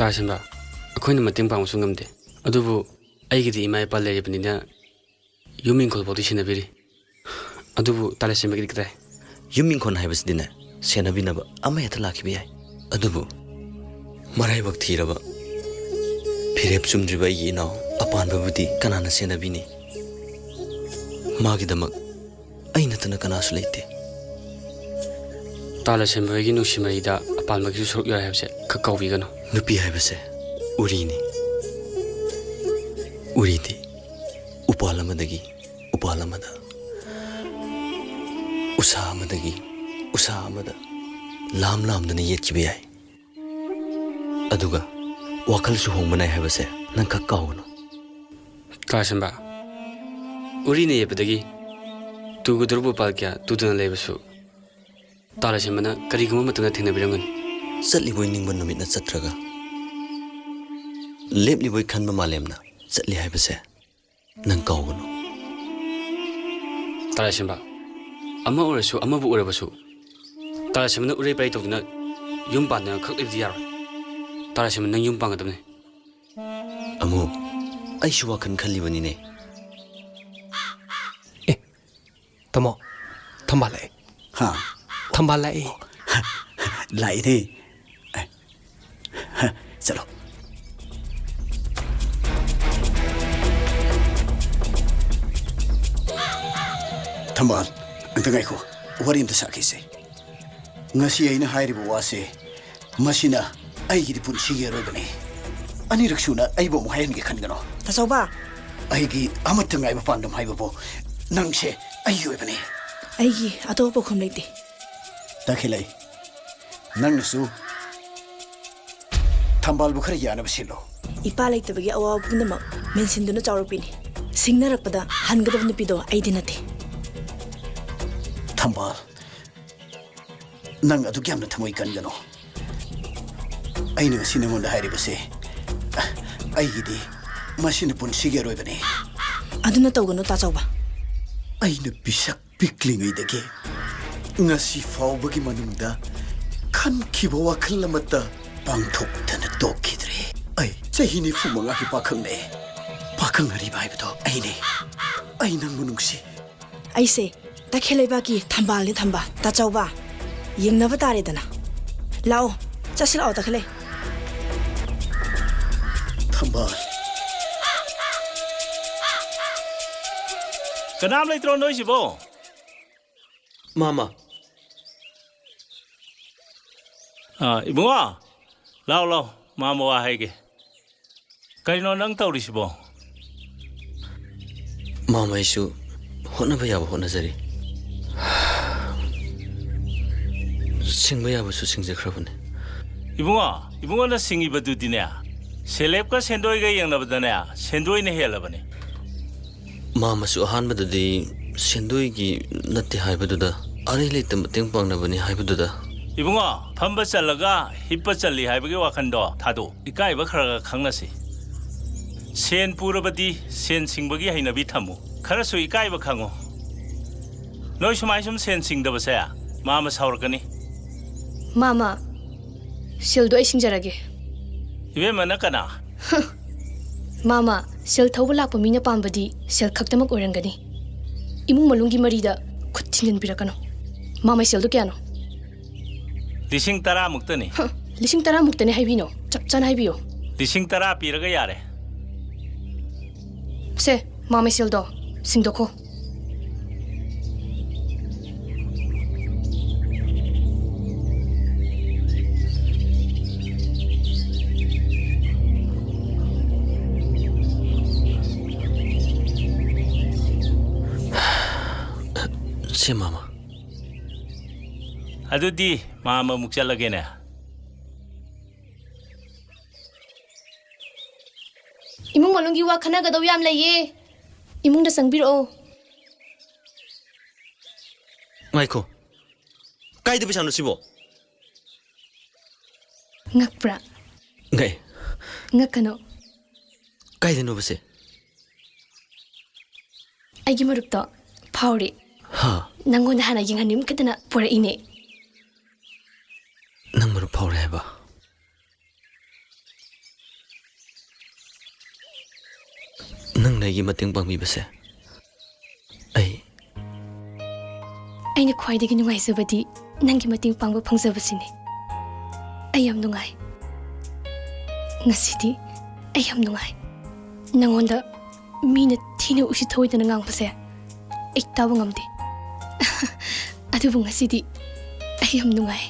ꯇꯥꯁꯤꯟꯕ ꯑꯩꯈꯣꯏꯅ ꯃꯇꯦꯡ ꯄꯥꯡꯕꯁꯨ ꯉꯝꯗꯦ ꯑꯗꯨꯕꯨ ꯑꯩꯒꯤꯗꯤ ꯏꯃꯥ ꯏꯄꯥ ꯂꯩꯔꯤꯕꯅꯤꯅ ꯌꯨꯝ ꯏꯪꯈꯣꯜꯐꯥꯎꯗꯤ ꯁꯦꯟꯅꯕꯤꯔꯤ ꯑꯗꯨꯕꯨ ꯇꯥꯂꯦꯁꯤꯟꯕꯒꯤꯗꯤ ꯀꯗꯥꯏ ꯌꯨꯝ ꯏꯪꯈꯣꯜ ꯍꯥꯏꯕꯁꯤꯗꯤꯅꯦ ꯁꯦꯟꯅꯕꯤꯅꯕ ꯑꯃ ꯍꯦꯛꯇ ꯂꯥꯛꯈꯤꯕ ꯌꯥꯏ ꯑꯗꯨꯕꯨ ꯃꯔꯥꯏꯕꯛ ꯊꯤꯔꯕ ꯐꯤꯔꯦꯞ ꯆꯨꯝꯗ꯭ꯔꯤꯕ ꯑꯩꯒꯤ ꯏꯅꯥꯎ ꯑꯄꯥꯟꯕꯕꯨꯗꯤ ꯀꯅꯥꯅ ꯁꯦꯟꯅꯕꯤꯅꯤ ꯃꯥꯒꯤꯗꯃꯛ ꯑꯩ ꯅꯠꯇꯅ ꯀꯅꯥꯁꯨ ꯂꯩꯇꯦ ꯇꯥꯂꯦꯁꯤꯟꯕꯒꯤ ꯅꯨꯡꯁꯤ ꯃꯔꯤꯗ ꯑꯄꯥꯟꯕꯒꯤꯁꯨ ꯁꯔꯨꯛ ꯌꯥꯎꯏ ꯍꯥꯏꯕꯁꯦ ꯈꯛ ꯀꯥꯎꯕꯤꯒꯅꯨ ꯅꯨꯄꯤ ꯍꯥꯏꯕꯁꯦ ꯎꯔꯤꯅꯤ ꯎꯔꯤꯗꯤ ꯎꯄꯥꯜ ꯑꯃꯗꯒꯤ ꯎꯄꯥꯜ ꯑꯃꯗ ꯎꯁꯥ ꯑꯃꯗꯒꯤ ꯎꯁꯥ ꯑꯃꯗ ꯂꯥꯝ ꯂꯥꯝꯗꯅ ꯌꯦꯠꯈꯤꯕ ꯌꯥꯏ ꯑꯗꯨꯒ ꯋꯥꯈꯜꯁꯨ ꯍꯣꯡꯕ ꯅꯥꯏ ꯍꯥꯏꯕꯁꯦ ꯅꯪ ꯈꯛ ꯀꯥꯎꯒꯅꯨ ꯇꯥꯂꯦꯁꯤꯟꯕ ꯎꯔꯤꯅ ꯌꯦꯠꯄꯗꯒꯤ ꯇꯨꯒꯗꯧꯔꯤꯕ ꯎꯄꯥꯜ ꯀꯌꯥ ꯇꯨꯗꯅ ꯂꯩꯕꯁꯨ ꯇꯥꯂꯦꯁꯤꯟꯕꯅ ꯀꯔꯤꯒꯨꯝꯕ ꯃꯇꯝꯗ ꯊꯦꯡꯅꯕꯤꯔꯝꯒꯅꯤ ꯆꯠꯂꯤꯕꯣꯏ ꯅꯤꯡꯕ ꯅꯨꯃꯤꯠꯅ ꯆꯠꯇ꯭ꯔꯒ ꯂꯦꯞꯂꯤꯕꯣꯏ ꯈꯟꯕ ꯃꯥꯂꯦꯝꯅ ꯆꯠꯂꯤ ꯍꯥꯏꯕꯁꯦ ꯅꯪ ꯀꯥꯎꯒꯅꯨ ꯇꯥꯂꯦꯁꯤꯟꯕ ꯑꯃ ꯑꯣꯏꯔꯁꯨ ꯑꯃꯕꯨ ꯑꯣꯏꯔꯕꯁꯨ ꯇꯥꯂꯦꯁꯤꯟꯕꯅ ꯎꯔꯩ ꯄꯔꯩ ꯇꯧꯗꯨꯅ ꯌꯨꯝ ꯄꯥꯟꯗꯅ ꯈꯛ ꯂꯩꯕꯗꯤ ꯌꯥꯔꯣꯏ ꯇꯥꯂꯦꯁꯤꯟꯕ ꯅꯪ ꯌꯨꯝ ꯄꯥꯟꯒꯗꯕꯅꯤ ꯑꯃꯨ ꯑꯩꯁꯨ ꯋꯥꯈꯜ ꯈꯜꯂꯤꯕꯅꯤꯅꯦ Tamo, Tambalay. Ha? Tambalay. Lại đi. Chalo. Thambal, anta ngai ko. Wari amta sakhi se. Ngasi aina hairibo wase. Masina ai gi punsi ge roibani. Ani raksuna ai bo mu hayan ge khangano. Tasauba. Ai gi amat ngai ba pandam hai bo. Nang se ai yoibani. Aigi atopo khum leite. Takhilai. Nang nasu. Thambal bu khara yana basilo. Ipa leitebagi awa pundama mensinduna chawrpini. Singnarakpada hangadab nupido aidi nate. Thambal. Nang adu gyamna thamoi kangano. Aina sinamunda hairibase. Aigidi masina punsige roibani. Aduna tawgano tachauba. Aina bisak piklingaidagi ngasi fawbagi manungda khankiba wakhal amata pangthokdana tokidre ai chahini fumanga ki pakhangne pakhang hari bai bado aine aina munungsi Aise takheleba ki thambal ni thamba tachauba yengnaba tare dana lao chasil aw takhele thambal Kanam leitro noi sibo Mama ibunga lao mama wa haige Kaino nang tawri sibo Mama isu hotnaba yaba hotnajari singba yabasu singjakrabane ibunga na singi badu dine selep ka sendoi ga yangnabadane sendoi ne helabane Mama su ahanbadadi sendoigi natte haibaduda arai leita mateng pangnabani haibaduda ibunga phamba chalaga hippa chali haibage wakhando thado ikai ba khara khangnasi sen purabadi sen singbagi hainabi thamu khara su ikai ba khango noi sumai sum sen singdaba sa mama saurkani Mama sildo ai singjarage ibe mana kana Mama sel thauba lakpa mina pambadi sel khaktamak orangani imung malungi marida khutchingan birakano Mama sel do kyano Lising tara muktani Lising tara muktani haibino chapchan haibiyo Lising tara piraga yare Se Mama sel do singdokho Se mama Adudi mama mukchalage ne Imung malungi wa khana gadaw yam laye imung da sangbiro Maiko kaida bisanu sibo ngakpra ngai ngakano kaida no base aigi marupto phauri ha nangon hana yinghanim kadana pura ine nang maru phaure ba ꯅꯪꯅ ꯑꯩꯒꯤ ꯃꯇꯦꯡ ꯄꯥꯡꯕꯤꯕꯁꯦ ꯑꯩꯅ ꯈ꯭ꯋꯥꯏꯗꯒꯤ ꯅꯨꯡꯉꯥꯏꯖꯕꯗꯤ ꯅꯪꯒꯤ ꯃꯇꯦꯡ ꯄꯥꯡꯕ ꯐꯪꯖꯕꯁꯤꯅꯤ ꯑꯩ ꯌꯥꯝ ꯅꯨꯡꯉꯥꯏ ꯉꯁꯤꯗꯤ ꯑꯩ ꯌꯥꯝ ꯅꯨꯡꯉꯥꯏ ꯅꯪꯉꯣꯟꯗ ꯃꯤꯅ ꯊꯤꯅ ꯎꯁꯤꯠ ꯊꯑꯣꯏꯗꯅ ꯉꯥꯡꯕꯁꯦ ꯑꯩ ꯇꯥꯕ ꯉꯝꯗꯦ ꯑꯗꯨꯕꯨ ꯉꯁꯤꯗꯤ ꯑꯩ ꯌꯥꯝ ꯅꯨꯡꯉꯥꯏ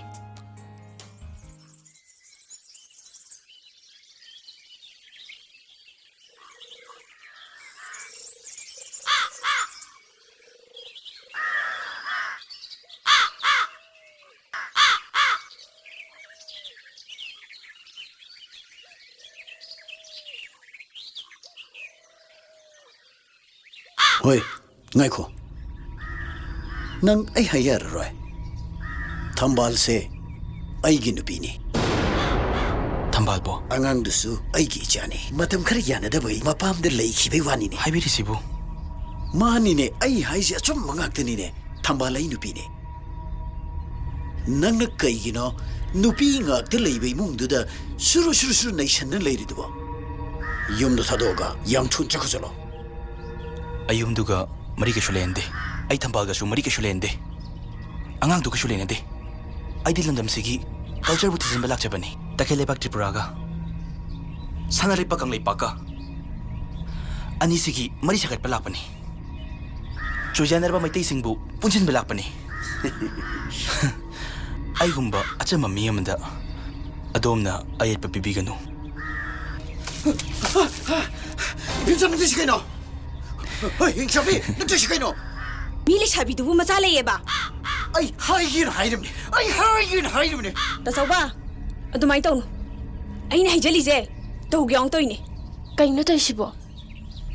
ꯍꯣꯏ ꯉꯥꯏꯈꯣ ꯅꯪ ꯑꯩ ꯍꯥꯏꯔꯔꯣꯏ ꯊꯝꯕꯥꯜꯁꯦ ꯑꯩꯒꯤ ꯅꯨꯄꯤꯅꯤ ꯊꯝꯕꯥꯜꯕꯣ ꯑꯉꯥꯡꯗꯨꯁꯨ ꯑꯩꯒꯤ ꯏꯆꯥꯅꯤ ꯃꯇꯝ ꯈꯔ ꯌꯥꯅꯗꯕꯩ ꯃꯄꯥꯝꯗ ꯂꯩꯈꯤꯕꯩ ꯋꯥꯅꯤꯅꯦ ꯍꯥꯏꯕꯤꯔꯤꯁꯤꯕꯨ ꯃꯥꯅꯤꯅꯦ ꯑꯩ ꯍꯥꯏꯁꯦ ꯑꯆꯨꯝꯕ ꯉꯥꯛꯇꯅꯤꯅꯦ ꯊꯝꯕꯥꯜ ꯑꯩ ꯅꯨꯄꯤꯅꯤ ꯅꯪꯅ ꯀꯩꯒꯤꯅꯣ ꯅꯨꯄꯤ ꯉꯥꯛꯇ ꯂꯩꯕ ꯏꯃꯨꯡꯗꯨꯗ ꯁꯨꯔꯨ ꯁꯨꯔꯨ ꯁꯨꯔꯨ ꯅꯩꯁꯟꯅ ꯂꯩꯔꯤꯗꯨꯕꯣ ꯌꯨꯝꯗꯣ ꯊꯥꯗꯣꯛꯑꯒ ꯌꯥꯝ ꯊꯨꯅ ꯆꯠꯈ꯭ꯔꯖꯠꯂꯣ ꯑꯌꯨꯝꯗꯨꯒ ꯃꯔꯤ ꯀꯩꯁꯨ ꯂꯩꯅꯗꯦ ꯑꯩ ꯊꯝꯕꯥꯜꯒꯁꯨ ꯃꯔꯤ ꯀꯩꯁꯨ ꯂꯩꯅꯗꯦ ꯑꯉꯥꯡꯗꯨ ꯀꯩꯁꯨ ꯂꯩꯅꯗꯦ ꯑꯩꯗꯤ ꯂꯝꯗꯝꯁꯤꯒꯤ ꯀꯜꯆꯔꯕꯨ ꯊꯤꯖꯤꯟꯕ ꯂꯥꯛꯆꯕꯅꯤ ꯇꯈꯦꯜꯂꯩꯕꯥꯛ ꯇ꯭ꯔꯤꯄꯨꯔꯥꯒ ꯁꯅꯥꯔꯩꯄꯥꯛ ꯀꯪꯂꯩꯄꯥꯛꯀ ꯑꯅꯤꯁꯤꯒꯤ ꯃꯔꯤ ꯁꯥꯒꯠꯄ ꯂꯥꯛꯄꯅꯤ ꯆꯣꯏꯖꯥꯅꯔꯕ ꯃꯩꯇꯩꯁꯤꯡꯕꯨ ꯄꯨꯟꯁꯤꯟꯕ ꯂꯥꯛꯄꯅꯤ ꯑꯩꯒꯨꯝꯕ ꯑꯆꯝꯕ ꯃꯤ ꯑꯃꯗ ꯑꯗꯣꯝꯅ ꯑꯌꯦꯠꯄ ꯄꯤꯕꯤꯒꯅꯨ ꯕꯤꯟꯁꯟ ꯅꯪꯁꯤ ꯀꯩꯅꯣ ꯍꯣꯏ ꯍꯤꯡꯆꯥꯕꯤ ꯅꯪꯁꯤ ꯀꯩꯅꯣ ꯃꯤ ꯂꯩꯁꯥꯕꯤꯗꯨꯕꯨ ꯃꯆꯥ ꯂꯩꯌꯦꯕ ꯑꯩ ꯍꯥꯏꯒꯦꯅ ꯍꯥꯏꯔꯕꯅꯦ ꯇꯥꯆꯧꯕ ꯑꯗꯨꯃꯥꯏꯅ ꯇꯧꯅꯨ ꯑꯩꯅ ꯍꯩꯖꯜꯂꯤꯁꯦ ꯇꯧꯒꯦ ꯌꯥꯎꯅ ꯇꯧꯏꯅꯦ ꯀꯩꯅꯣ ꯇꯧꯏꯁꯤꯕꯣ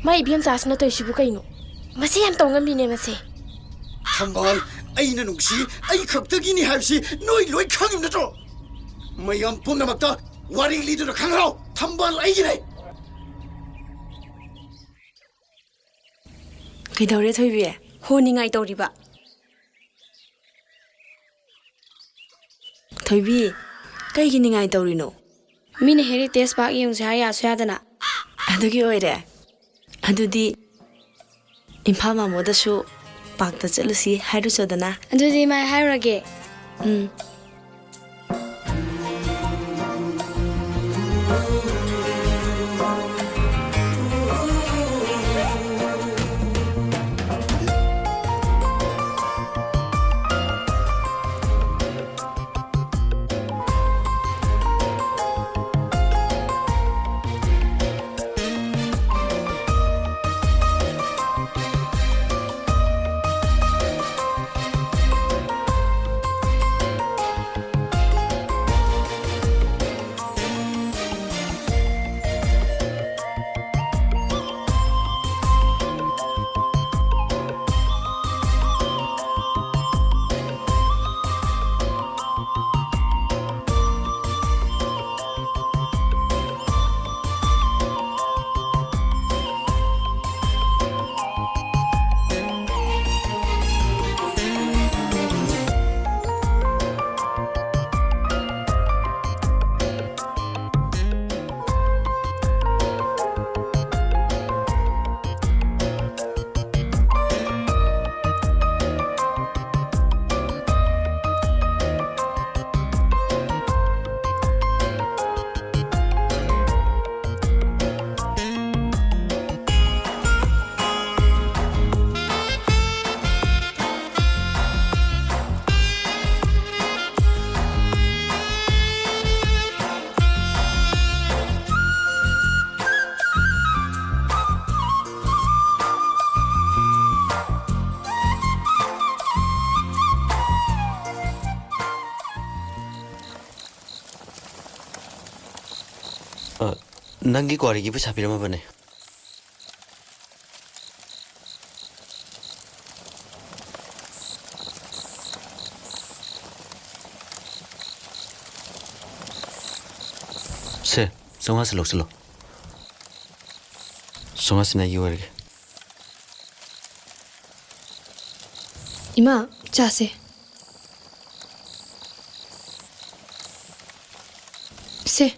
ꯃꯥ ꯏꯕꯦꯝꯆꯥꯁꯤꯅ ꯇꯧꯏꯁꯤꯕꯨ ꯀꯩꯅꯣ ꯃꯁꯤ ꯌꯥꯝ ꯇꯧꯉꯝꯃꯤꯅꯦ ꯃꯁꯤ ꯊꯝꯕꯥꯜ ꯑꯩꯅ ꯅꯨꯡꯁꯤ ꯑꯩ ꯈꯛꯇꯒꯤꯅꯤ ꯍꯥꯏꯕꯁꯤ ꯅꯣꯏ ꯂꯣꯏ ꯈꯪꯉꯤ ꯅꯠꯇ꯭ꯔꯣ ꯃꯌꯥꯝ ꯄꯨꯝꯅꯃꯛꯇ ꯋꯥꯔꯤ ꯂꯤꯗꯨꯅ ꯈꯪꯍꯧ ꯊꯝꯕꯥꯜ ꯑꯩꯒꯤꯅꯦ ꯀꯩꯗꯧꯔꯦ ꯊꯣꯏꯕꯤ ꯍꯣꯅꯤꯡꯉꯥꯏ ꯇꯧꯔꯤꯕ ꯊꯣꯏꯕꯤ ꯀꯩꯒꯤ ꯅꯤꯡꯉꯥꯏ ꯇꯧꯔꯤꯅꯣ ꯃꯤꯅ ꯍꯦꯔꯤꯇꯦꯖ ꯄꯥꯔꯛ ꯌꯦꯡꯁꯦ ꯍꯥꯏ ꯌꯥꯁꯨ ꯌꯥꯗꯅ ꯑꯗꯨꯒꯤ ꯑꯣꯏꯔꯦ ꯑꯗꯨꯗꯤ ꯏꯝꯐꯥꯜ ꯃꯥꯃꯣꯗꯁꯨ ꯄꯥꯛꯇ ꯆꯠꯂꯨꯁꯤ ꯍꯥꯏꯔꯨꯆꯣꯗꯅ ꯑꯗꯨꯗꯤ ꯃꯥꯏ ꯍꯥꯏꯔꯨꯔꯒꯦ ꯅꯪꯒꯤ ꯀ꯭ꯋꯥꯔꯤꯒꯤ ꯄꯩꯁꯥ ꯄꯤꯔꯝꯃꯕꯅꯦ ꯁꯦ 500 ꯂꯧꯁꯤꯜꯂꯣ 500 ꯑꯩꯒꯤ ꯑꯣꯏꯔꯒꯦ 이마 자세 세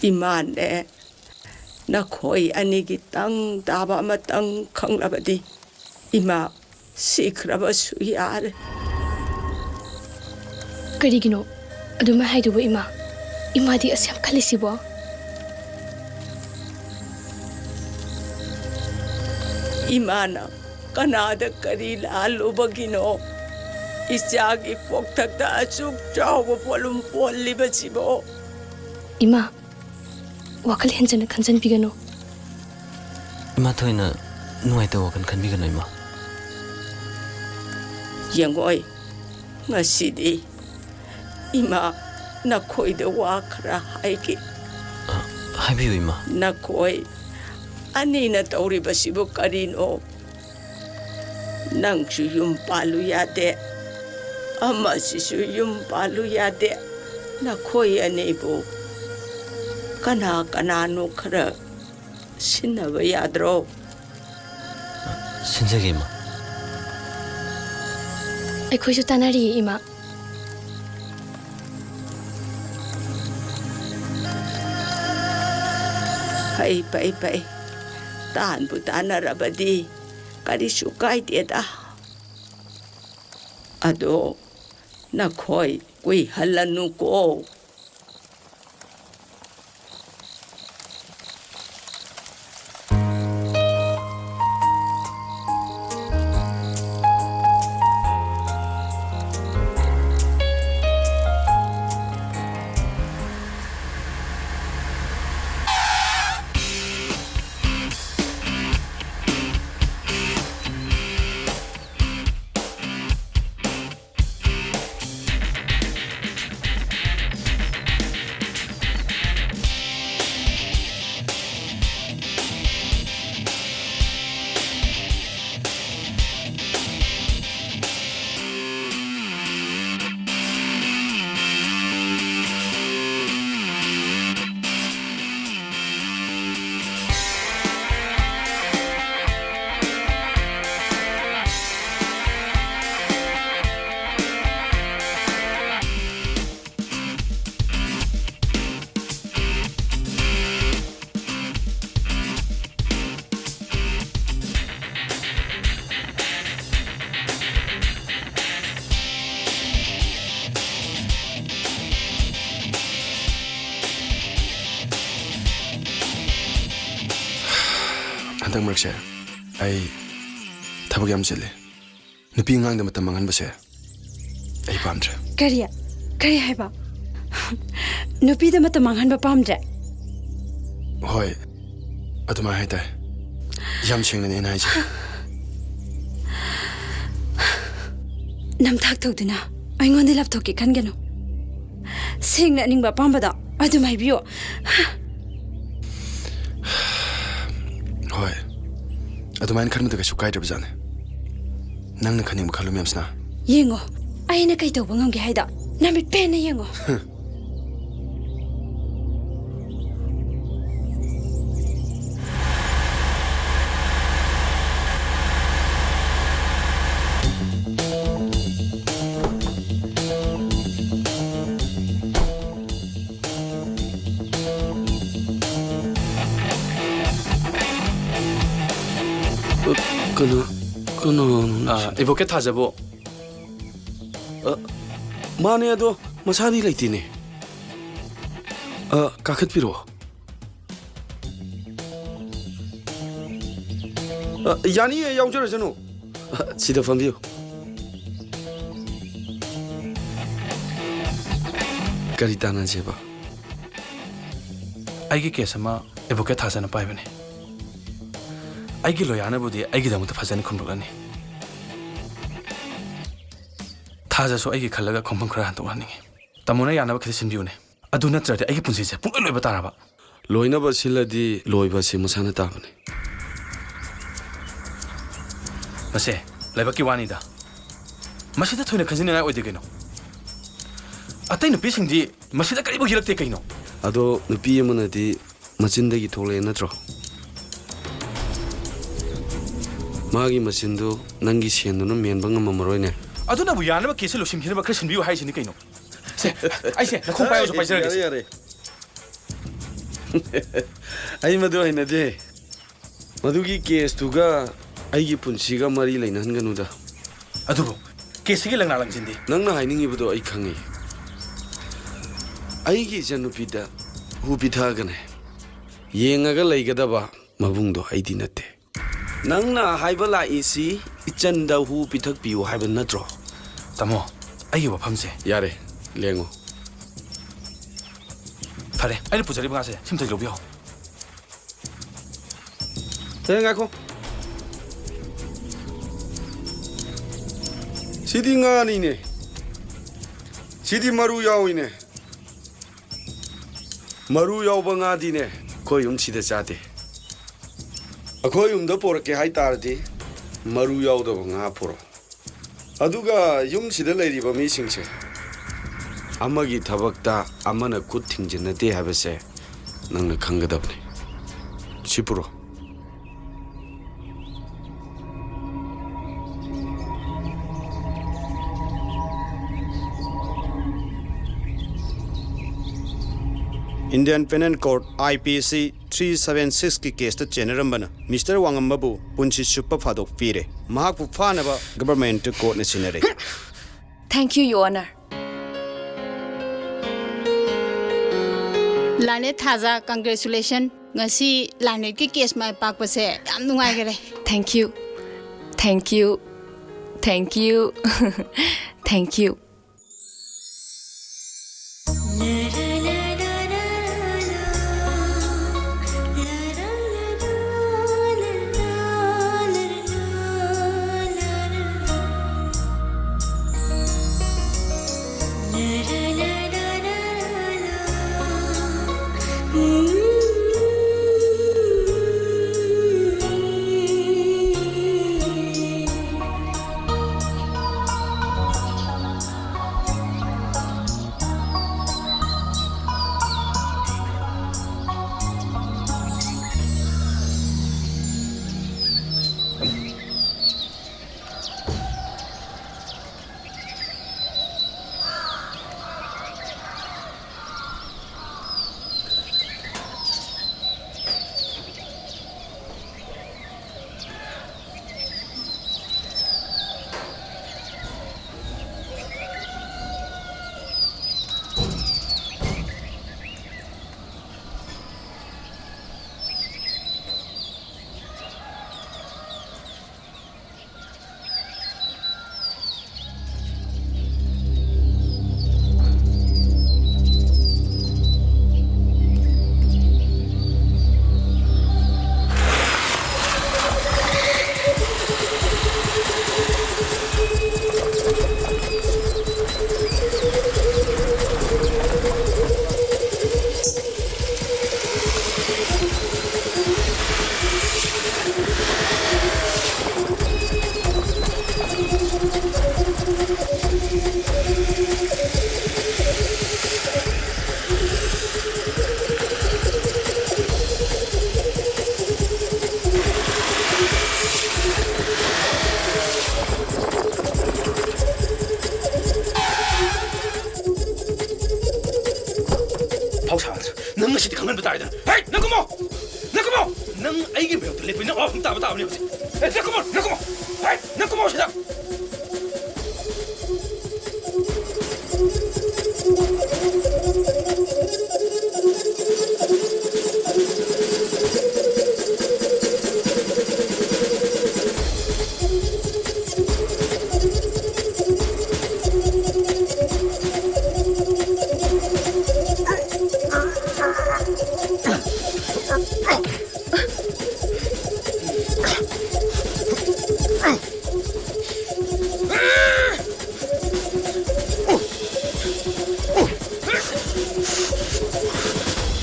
이만에 나코이 아니기 땅 다바마 땅 강라바디 이마 시크라바수 야르 ꯀꯔꯤꯒꯤꯅꯣ ꯑꯗꯨꯃꯥꯏ ꯍꯥꯏꯗꯨꯕ ꯏꯃꯥ ꯏꯃꯥꯗꯤ ꯑꯁ ꯌꯥꯝ ꯈꯜꯂꯤꯁꯤꯕꯣ 이마나 까나다 까리 랄로버기노 이짝이 꼭탁다 쭉 짜오버 볼룸 볼리버지보 ꯏꯃꯥ ꯋꯥꯈꯜ ꯍꯦꯟꯖꯟꯅ ꯈꯟꯖꯟꯕꯤꯒꯅꯨ ꯏꯃꯥ ꯊꯣꯏꯅ ꯅꯨꯡꯉꯥꯏꯇꯕ ꯋꯥꯈꯜ ꯈꯟꯕꯤꯒꯅꯨ ꯏꯃꯥ 영어이 ngasi디 이마 나코이데 와크라 하이기 하이비요 이마 나코이 아니나 떠오리바시보 까리노 낭주 윤발루야데 아마시슈 윤발루야데 나코이 아니보 까나노 크라 신나바야드로 신세계 이마 ꯑꯩꯈꯣꯏꯁꯨ ꯇꯥꯟꯅꯔꯤꯌꯦ ꯏꯃꯥ ꯄꯩ ꯇꯥꯟꯕꯨ ꯇꯥꯟꯅꯔꯕꯗꯤ ꯀꯔꯤꯁꯨ ꯀꯥꯏꯗꯦꯗ ꯑꯗꯣ ꯅꯈꯣꯏ ꯀꯨꯏꯍꯜꯂꯅꯨꯀꯣ 한당 머릭세 아이 타박이 암질래 누피 응앙데 맞다 망한버세 아이 밤드레 kari haiba nupi da mata manghan ba pamdre hoi aduma haita yam chengna ne naije nam thak thok dina aingon de lap thoki khan geno sengna ning ba pamba da adu mai biyo hoi aduma in khanmu da ka sukai dra bjane nangna khaning ba khalu memsna yengo aina kai to bangam ge haida namit pe na yengo 그노 이보게 타자보 마네 도 마사니 레이티네 카켓피로 야니 야우저라잖아 지도 팜비오 까리타나 제바 ꯑꯩꯒꯤ case ꯑꯃ advocate ꯊꯥꯖꯅ ꯄꯥꯏꯕꯅꯤ ꯑꯩꯒꯤ ꯂꯣꯌꯔꯅꯕꯨꯗꯤ ꯑꯩꯒꯤꯗꯃꯛꯇ ꯐꯖꯅ ꯈꯨꯝꯂꯛꯂꯅꯤ ꯊꯥꯖꯁꯨ ꯑꯩꯒꯤ ꯈꯜꯂꯒ ꯈꯣꯡꯐꯝ ꯈꯔ ꯍꯟꯗꯣꯛꯍꯟꯅꯤꯡꯉꯤ ꯇꯥꯃꯣꯅ ꯌꯥꯅꯕ ꯈꯤꯇ ꯁꯤꯟꯕꯤꯌꯨꯅꯦ ꯑꯗꯨ ꯅꯠꯇ꯭ꯔꯗꯤ ꯑꯩꯒꯤ ꯄꯨꯟꯁꯤꯁꯦ ꯄꯨꯡꯂꯣꯏ ꯂꯣꯏꯕ ꯇꯥꯔꯕ ꯂꯣꯏꯅꯕ ꯁꯤꯜꯂꯗꯤ ꯂꯣꯏꯕꯁꯤ ꯃꯁꯥꯅ ꯇꯥꯕꯅꯤ ꯃꯁꯦ ꯂꯥꯏꯕꯛꯀꯤ ꯋꯥꯅꯤꯗ ꯃꯁꯤꯗ ꯊꯣꯏꯅ ꯈꯟꯖꯤꯟꯅꯤꯡꯉꯥꯏ ꯑꯣꯏꯗꯦ ꯀꯩꯅꯣ ꯑꯇꯩ ꯅꯨꯄꯤꯁꯤꯡꯗꯤ ꯃꯁꯤꯗ ꯀꯔꯤꯕꯨ ꯌꯦꯛꯂꯛꯇꯦ ꯀꯩꯅꯣ ꯑꯗꯣ ꯅꯨꯄꯤ ꯑꯃꯅꯗꯤ ꯃꯆꯤꯟꯗꯒꯤ ꯊꯣꯛꯂꯛꯑꯦ ꯅꯠꯇ꯭ꯔꯣ 마기 머신도 난기 시엔도는 면방은 뭐로이네 아두나부 야나바 케스 로심히나바 크신 비유 하이시니 그이노 세 아이세 나 콩파이어서 빠지라게 야래 ꯑꯩ ꯃꯗꯨ ꯍꯩꯅꯗꯦ ꯃꯗꯨꯒꯤ ꯀꯦꯁꯇꯨꯒ ꯑꯩꯒꯤ ꯄꯨꯟꯁꯤꯒ ꯃꯔꯤ ꯂꯩꯅꯍꯟꯒꯅꯨꯗ ꯑꯗꯨꯕꯨ ꯀꯦꯁꯁꯤꯒꯤ ꯂꯪꯅꯥ ꯂꯪꯁꯤꯟꯗꯤ ꯅꯪꯅ ꯍꯥꯏꯅꯤꯡꯉꯤꯕꯗꯣ ꯑꯩ ꯈꯪꯉꯤ ꯑꯩꯒꯤ ꯏꯆꯟꯅꯨꯄꯤꯗ ꯍꯨ ꯄꯤꯊꯛꯑꯒꯅꯦ ꯌꯦꯡꯉꯒ ꯂꯩꯒꯗꯕ ꯃꯕꯨꯡꯗꯣ ꯑꯩꯗꯤ ꯅꯠꯇꯦ ꯅꯪꯅ ꯍꯥꯏꯕ ꯂꯥꯛꯏꯁꯤ ꯏꯆꯟꯗ ꯍꯨ ꯄꯤꯊꯛꯄꯤꯌꯨ ꯍꯥꯏꯕ ꯅꯠꯇ꯭ꯔꯣ ꯇꯥꯃꯣ ꯑꯩꯒꯤ ꯋꯥꯐꯝꯁꯦ ꯌꯥꯔꯦ ꯂꯦꯡꯉꯣ ꯐꯔꯦ ꯑꯩꯅ ꯄꯨꯖꯔꯤꯕ ꯉꯥꯁꯦ ꯁꯤꯝꯇꯒꯤ ꯂꯧꯕꯤꯌꯣ ꯉꯥꯏꯈꯣ ꯁꯤꯗꯤ ꯉꯥꯅꯤꯅꯦ ꯁꯤꯗꯤ ꯃꯔꯨ ꯌꯥꯎꯏꯅꯦ ꯃꯔꯨ ꯌꯥꯎꯕ ꯉꯥꯗꯤꯅꯦ ꯑꯩꯈꯣꯏ ꯌꯨꯝꯁꯤꯗ ꯆꯥꯗꯦ ꯑꯩꯈꯣꯏ ꯌꯨꯝꯗ ꯄꯣꯔꯛꯀꯦ ꯍꯥꯏꯇꯥꯔꯗꯤ ꯃꯔꯨ ꯌꯥꯎꯗꯕ ꯉꯥ ꯄꯣꯔꯛꯑꯣ ꯑꯗꯨꯒ ꯌꯨꯝꯁꯤꯗ ꯂꯩꯔꯤꯕ ꯃꯤꯁꯤꯡꯁꯦ ꯑꯃꯒꯤ ꯊꯕꯛꯇ ꯑꯃꯅ ꯈꯨꯠ ꯊꯤꯡꯖꯤꯟꯅꯗꯦ ꯍꯥꯏꯕꯁꯦ ꯅꯪꯅ ꯈꯪꯒꯗꯕꯅꯤ ꯁꯤ ꯄꯨꯔꯣ Indian Penal Code IPC 376 की केस चेनरंबना मिस्टर वांगम्बू पुंसी सुप फादोक पीरे महाकु फानबा गवर्नमेंट कोर्ट ने सिनरे Thank you, Your Honor. Lane Thaza, congratulations. Ngasi Lane ki case mai pak pase yam nungai gare. Thank you. Thank you. Thank you. Thank you.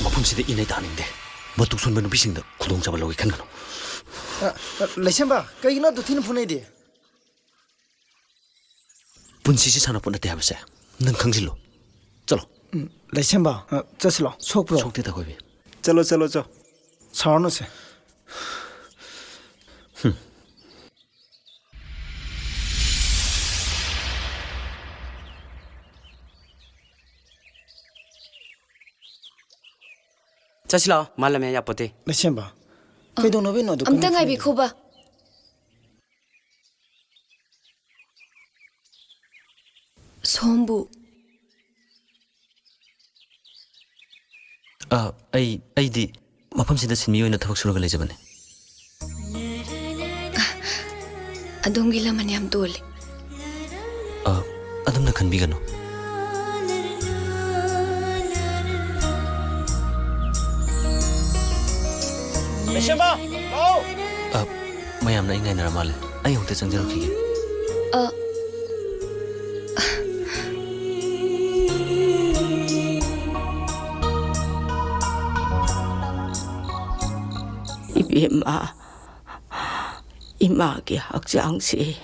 ꯃꯐꯝꯁꯤꯗ ꯏꯅꯩ ꯇꯥꯅꯤꯡꯗꯦ ꯃꯇꯨ ꯁꯣꯟꯕ ꯅꯨꯄꯤꯁꯤꯡꯗ ꯈꯨꯗꯣꯡꯆꯥꯕ ꯂꯧꯒꯦ ꯈꯟꯒꯅꯨ ꯂꯩꯁꯦꯝꯕ ꯀꯩꯒꯤꯅꯣ ꯑꯗꯨ ꯊꯤꯅ ꯐꯨꯅꯩꯗꯤ ꯄꯨꯟꯁꯤꯁꯤ ꯁꯥꯟꯅꯄꯣꯠ ꯅꯠꯇꯦ ꯍꯥꯏꯕꯁꯦ ꯅꯪ ꯈꯪꯖꯤꯜꯂꯣ ꯆꯠꯂꯣ ꯂꯩꯁꯦꯝꯕ ꯆꯠꯁꯤꯂꯣ ꯁꯣꯛꯄ꯭ꯔꯣ ꯁꯣꯛꯇꯦꯗ ꯀꯣꯏꯕꯤ ꯆꯠꯂꯣ ꯆꯠꯂꯣ ꯆꯣ ꯁꯥꯎꯔꯅꯨꯁꯦ ꯆꯠꯁꯤꯂꯥꯎ ꯃꯥꯜꯂꯝꯃꯦ ꯌꯥꯄꯣꯠꯇꯦ ꯂꯩꯁꯦꯝꯕ ꯀꯩꯗꯧꯅꯕꯩꯅꯣ ꯑꯗꯨ ꯑꯝꯇ ꯉꯥꯏꯕꯤꯈꯣꯕ ꯁꯣꯝꯕꯨ ꯑꯩꯗꯤ ꯃꯐꯝꯁꯤꯗ ꯁꯤꯟꯃꯤ ꯑꯣꯏꯅ ꯊꯕꯛ ꯁꯨꯔꯒ ꯂꯩꯖꯕꯅꯦ ꯑꯗꯣꯝꯒꯤ ꯂꯃꯟ ꯌꯥꯝ ꯇꯣꯜꯂꯤ ꯑꯗꯨꯝꯅ ꯈꯟꯕꯤꯒꯅꯨ ꯂꯩꯁꯦꯝꯕ ꯂꯥꯛꯑꯣ ꯃꯌꯥꯝꯅ ꯑꯩ ꯉꯥꯏꯅꯔ ꯃꯥꯜꯂꯦ ꯑꯩ ꯑꯃꯨꯛꯇ ꯆꯪꯖꯔꯛꯈꯤꯒꯦ 이비마 이마기 학장시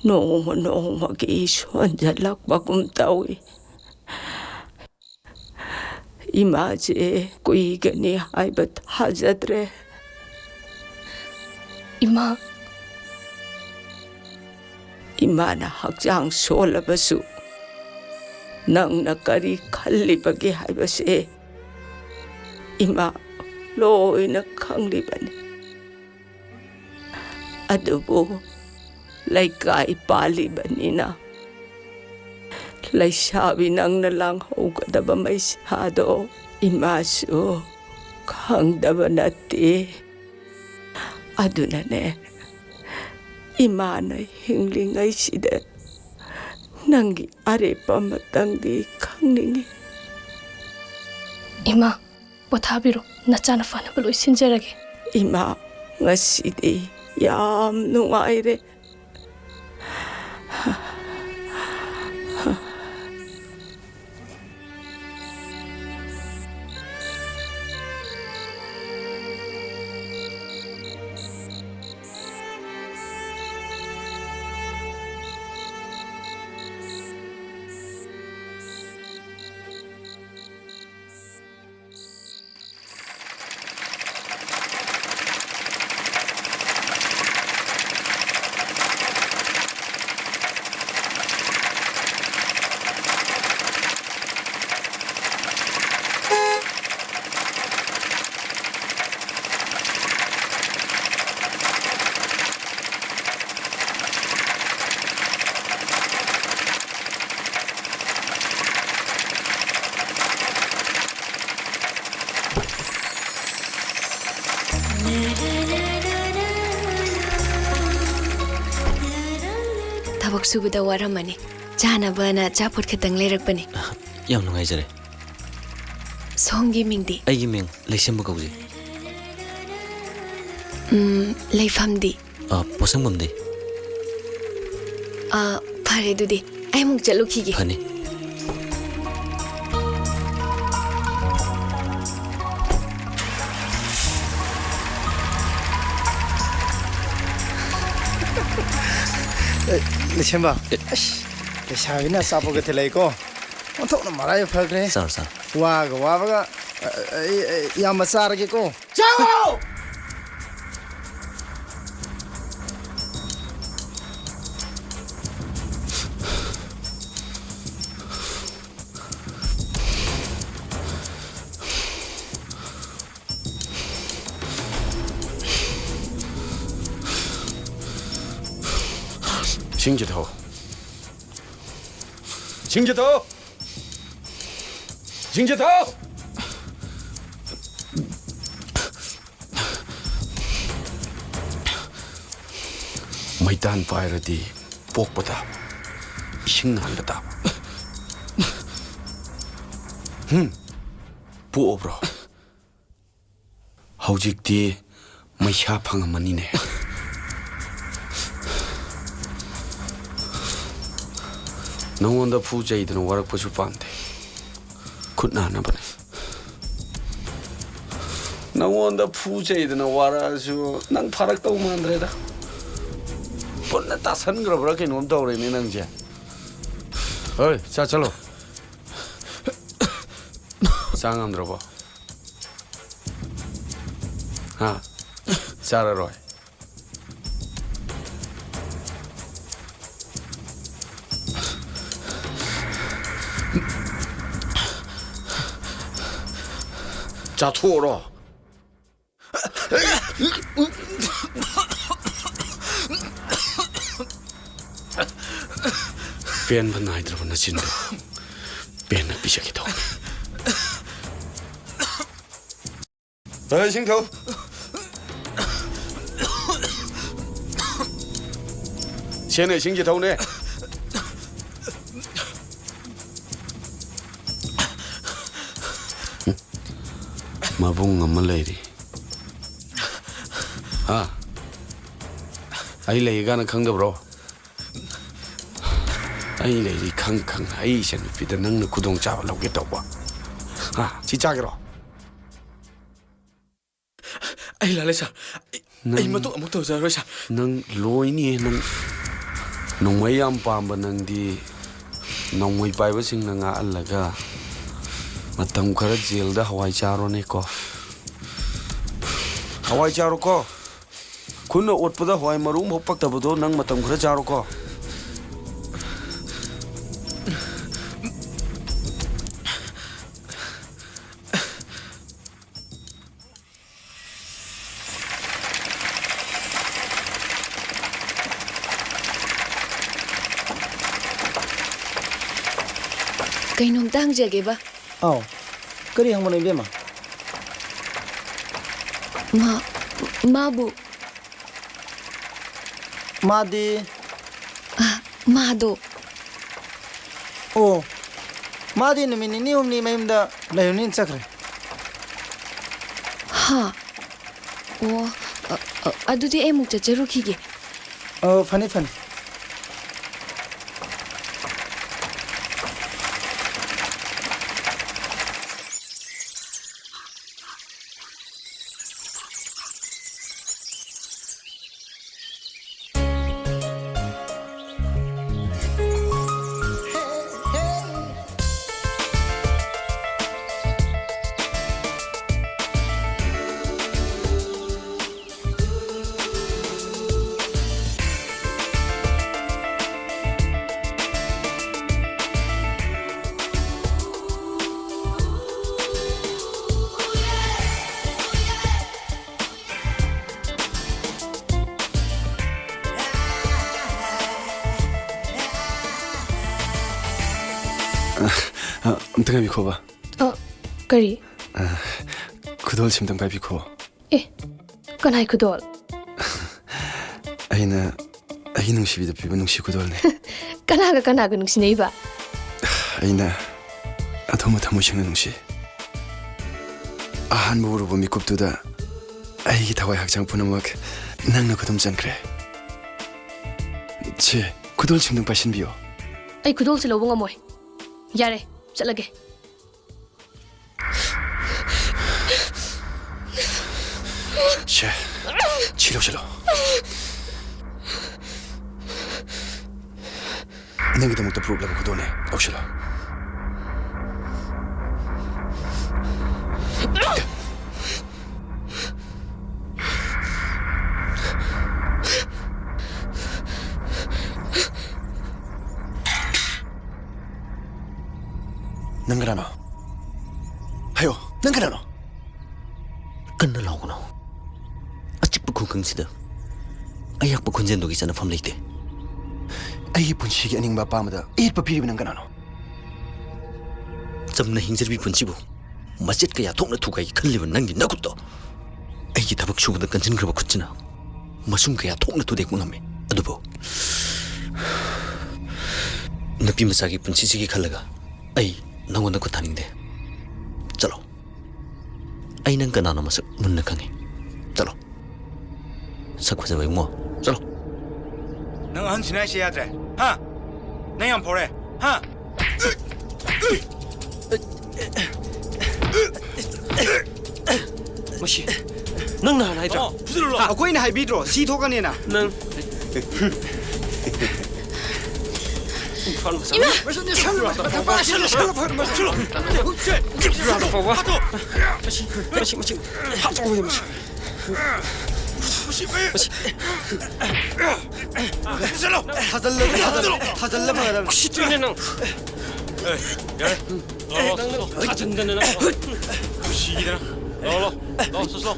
노무노무기 손잘락바꿈 따위 이마지 꾸이ገ니 하이벗 하자드레 이마 이마나 학장 솔라바수 낭나까리 칼리바기 하이벗이 이마 loina khanglibani adubu laikai palibanina laisabi nang nalang hogadaba may sado imasu khangdaba nati aduna ne imana hinglingay sida nangi arepa matangdi khangningi 이마 ꯄꯣꯊꯥꯕꯤꯔꯣ ꯅꯆꯥꯅ ꯐꯅꯕ ꯂꯣꯏ ꯁꯤꯟꯖꯔꯒꯦ 이마 ngasidi yam nungaire ꯊꯕꯛ ꯁꯨꯕꯗ ꯋꯥꯔꯝꯃꯅꯤ ꯆꯥꯅꯕꯅ ꯑꯆꯥꯄꯣꯠ ꯈꯤꯇꯪ ꯂꯩꯔꯛꯄꯅꯤ ꯌꯥꯝ ꯅꯨꯡꯉꯥꯏꯖꯔꯦ ꯁꯣꯝꯒꯤ ꯃꯤꯡꯗꯤ ꯑꯩꯒꯤ ꯃꯤꯡ ꯂꯩꯁꯦꯝꯕ ꯀꯧꯖꯩ ꯂꯩꯐꯝꯗꯤ ꯄꯣꯁꯪꯕꯝꯗꯤ ꯐꯔꯦ ꯑꯗꯨꯗꯤ ꯑꯩ ꯑꯃꯨꯛ ꯆꯠꯂꯨꯈꯤꯒꯦ ꯐꯅꯤ ꯂꯩꯁꯦꯝꯕ ꯂꯩꯁꯥꯕꯤꯅ ꯑꯆꯥꯄꯣꯠꯀ ꯊꯤꯜꯂꯛꯏꯀꯣ ꯑꯣꯟꯊꯣꯛꯅ ꯃꯔꯥꯏꯕꯛ ꯐꯈ꯭ꯔꯦ ꯋꯥꯒ ꯋꯥꯕꯒ ꯌꯥꯝꯅ ꯆꯥꯔꯒꯦꯀꯣ ꯆꯥꯎ 징지도 ꯃꯩꯇꯥꯟ ꯄꯥꯏꯔꯗꯤ ꯄꯣꯛꯄꯗ ꯏꯁꯤꯡ ꯍꯥꯟꯕ ꯇꯥꯕ ꯄꯣꯛꯑꯕ꯭ꯔꯣ ꯍꯧꯖꯤꯛꯇꯤ ꯃꯩꯁꯥ ꯐꯪꯉꯝꯃꯅꯤꯅꯦ ꯅꯉꯣꯟꯗ ꯐꯨ ꯆꯩꯗꯅ ꯋꯥꯔꯛꯄꯁꯨ ꯄꯥꯝꯗꯦ ꯈꯨꯠ ꯅꯥꯅꯕꯅꯦ ꯅꯉꯣꯟꯗ ꯐꯨ ꯆꯩꯗꯅ ꯋꯥꯔꯛꯑꯁꯨ ꯅꯪ ꯐꯔꯛꯇꯧ ꯃꯥꯟꯗ꯭ꯔꯦꯗ ꯄꯨꯟꯅ ꯇꯥꯁꯟꯈ꯭ꯔꯕ꯭ꯔꯥ ꯀꯩꯅꯣꯝ ꯇꯧꯔꯦꯅꯦ ꯅꯪꯁꯦ ꯍꯣꯏ ꯆꯠꯂꯣ ꯆꯥ ꯉꯝꯗ꯭ꯔꯕꯣ ꯍꯥ ꯆꯥꯔꯔꯣꯏ 자투어로. ꯄꯦꯟꯕ ꯅꯥꯏꯗ꯭ꯔꯕ ꯅꯆꯤꯟꯗꯣ ꯄꯦꯟꯅ ꯄꯤꯖꯒꯦ ꯇꯧꯕꯅꯤ. 싱ꯊꯧ. 쟤네 싱지ꯊꯧꯅꯦ. ꯃꯕꯨꯡ ꯑꯃ ꯂꯩꯔꯤ. ꯑꯩ ꯂꯩꯒꯥꯅ ꯈꯪꯗꯕ꯭ꯔꯣ? ꯑꯩ ꯂꯩꯔꯤ ꯈꯪ ꯑꯩ ꯏꯆꯟꯅꯨꯄꯤꯗ ꯅꯪꯅ ꯈꯨꯗꯣꯡꯆꯥꯕ ꯂꯧꯒꯦ ꯇꯧꯕ. ꯁꯤ ꯆꯥꯒꯦꯔꯣ? ꯑꯩ ꯂꯥꯜꯂꯦ ꯁꯥꯔ. ꯑꯩ ꯃꯇꯨꯡ ꯑꯃꯨꯛ ꯇꯧꯖꯔꯔꯣꯏ ꯁꯥꯔ. ꯅꯪ ꯂꯣꯏꯅꯤ. ꯅꯪ ꯅꯣꯡꯃꯩ ꯌꯥꯝ ꯄꯥꯝꯕ ꯅꯪꯗꯤ ꯅꯣꯡꯃꯩ ꯄꯥꯏꯕꯁꯤꯡꯅ ꯉꯥꯛꯍꯜꯂꯒ ꯃꯇꯝ ꯈꯔ ꯖꯦꯜꯗ ꯍꯋꯥꯏ ꯆꯥꯔꯣꯅꯦꯀꯣ. ꯍꯋꯥꯏ ꯆꯥꯔꯣꯀꯣ. ꯈꯨꯟꯅ ꯑꯣꯠꯄꯗ ꯍꯋꯥꯏ ꯃꯔꯨ ꯑꯃꯐꯥꯎ ꯄꯛꯇꯕꯗꯣ ꯅꯪ ꯃꯇꯝ ꯈꯔ ꯆꯥꯔꯣꯀꯣ. ꯀꯩꯅꯣꯝꯇ ꯍꯪꯖꯒꯦꯕ. ꯑꯥꯎ ꯀꯔꯤ ꯍꯪꯕꯅꯣ ꯏꯕꯦꯝꯃ? ꯃꯥꯕꯨ ꯃꯥꯗꯤ ꯃꯥꯗꯣ ꯑꯣ ꯃꯥꯗꯤ ꯅꯨꯃꯤꯠ ꯅꯤꯅꯤ ꯍꯨꯝꯅꯤ ꯃꯌꯨꯝꯗ ꯂꯩꯔꯨꯅꯤꯅ ꯆꯠꯈ꯭ꯔꯦ. ꯑꯣ ꯑꯗꯨꯗꯤ ꯑꯩ ꯑꯃꯨꯛ ꯆꯠꯆꯔꯨꯈꯤꯒꯦ. ꯐꯅꯤ ꯐꯅꯤ. ꯑꯝꯇ ꯉꯥꯏꯕꯤꯈꯣꯕ. ꯀꯔꯤ? ꯈꯨꯗꯣꯜ ꯁꯤꯝꯇꯪ ꯄꯥꯏꯕꯤꯈꯣ. ꯀꯅꯥꯏ ꯈꯨꯗꯣꯜ? ꯑꯩꯅ ꯑꯩꯒꯤ ꯅꯨꯡꯁꯤꯕꯤꯗ ꯄꯤꯕ ꯅꯨꯡꯁꯤ ꯈꯨꯗꯣꯜꯅꯦ. ꯀꯅꯥꯒ ꯅꯨꯡꯁꯤꯅꯩꯕ? ꯑꯩꯅ ꯑꯗꯣꯝꯕ ꯊꯃꯣꯏ ꯁꯦꯡꯅ ꯅꯨꯡꯁꯤ. ꯑꯍꯥꯟꯕ ꯎꯔꯨꯕ ꯃꯤꯀꯨꯞꯇꯨꯗ ꯑꯩꯒꯤ ꯊꯋꯥꯏ ꯍꯛꯆꯥꯡ ꯄꯨꯝꯅꯃꯛ ꯅꯪꯅ ꯈꯨꯗꯨꯝ ꯆꯟꯈ꯭ꯔꯦ. ꯆꯦ ꯈꯨꯗꯣꯜ ꯁꯤꯝꯇꯪ ꯄꯥꯏꯁꯤꯟꯕꯤꯌꯣ. ꯑꯩ ꯈꯨꯗꯣꯜꯁꯦ ꯂꯧꯕ ꯉꯝꯃꯣꯏ. ꯌꯥꯔꯦ ꯆꯠꯂꯒꯦ. ꯆꯦ ꯁꯤ ꯂꯧꯁꯤꯜꯂꯣ. ꯅꯪꯒꯤꯗꯃꯛꯇ ꯄꯨꯔꯛꯂꯕ ꯈꯨꯗꯣꯜꯅꯦ. ꯂꯧꯁꯤꯜꯂꯣ. ꯅꯪ ꯀꯅꯥꯅꯣ? ꯍꯥꯏꯌꯣ, ꯅꯪ ꯀꯅꯥꯅꯣ? ꯀꯟꯅ ꯂꯥꯎꯒꯅꯣ. ꯑꯆꯤꯛꯄ ꯈꯨꯡꯒꯪꯁꯤꯗ ꯑꯌꯥꯛꯄ ꯈꯣꯟꯖꯦꯜꯗꯨꯒꯤ ꯆꯟꯅꯐꯝ ꯂꯩꯇꯦ. ꯑꯩꯒꯤ ꯄꯨꯟꯁꯤꯒꯤ ꯑꯅꯤꯡꯕ ꯑꯄꯥꯝꯕꯗ ꯑꯌꯦꯠꯄ ꯄꯤꯔꯤꯕ ꯅꯪ ꯀꯅꯥꯅꯣ? ꯆꯝꯅ ꯍꯤꯡꯖꯔꯕꯤ ꯄꯨꯟꯁꯤꯕꯨ ꯃꯆꯦꯠ ꯀꯌꯥ ꯊꯣꯛꯅ ꯊꯨꯒꯥꯏ ꯈꯜꯂꯤꯕ ꯅꯪꯒꯤ ꯅꯈꯨꯠꯇꯣ ꯑꯩꯒꯤ ꯊꯕꯛ ꯁꯨꯕꯗ ꯀꯟꯁꯤꯟꯈ꯭ꯔꯕ ꯈꯨꯠꯁꯤꯅ ꯃꯁꯨꯝ ꯀꯌꯥ ꯊꯣꯛꯅ ꯊꯨꯗꯦꯛꯄ ꯉꯝꯃꯤ. ꯑꯗꯨꯕꯨ ꯅꯨꯄꯤ ꯃꯆꯥꯒꯤ ꯄꯨꯟꯁꯤꯁꯤꯒꯤ ꯈꯜꯂꯒ ꯑꯩ ꯅꯪꯉꯣꯟꯗ ꯈꯨꯠ ꯊꯥꯅꯤꯡꯗꯦ. ꯆꯠꯂꯣ. ꯑꯩ ꯅꯪ ꯀꯅꯥꯅꯣ ꯃꯁꯛ ꯃꯨꯟꯅ ꯈꯪꯉꯤ. ꯆꯠꯂꯣ. ꯁꯛ ꯐꯖꯕ ꯏꯉꯣ. ꯆꯠꯂꯣ. ꯅꯪ ꯑꯍꯟꯁꯤꯅ ꯍꯥꯏꯁꯦ ꯌꯥꯗ꯭ꯔꯦ. ꯅꯪ ꯌꯥꯝ ꯐꯥꯎꯔꯦ. ꯃꯁꯤ ꯅꯪ ꯅꯍꯥꯟ ꯍꯥꯏꯗ꯭ꯔꯣ? ꯑꯩꯈꯣꯏꯅ ꯍꯥꯏꯕꯤꯗ꯭ꯔꯣ ꯁꯤ ꯊꯣꯛꯀꯅꯤꯅ? ꯅꯪ ꯂꯥꯎ ꯁꯨꯁ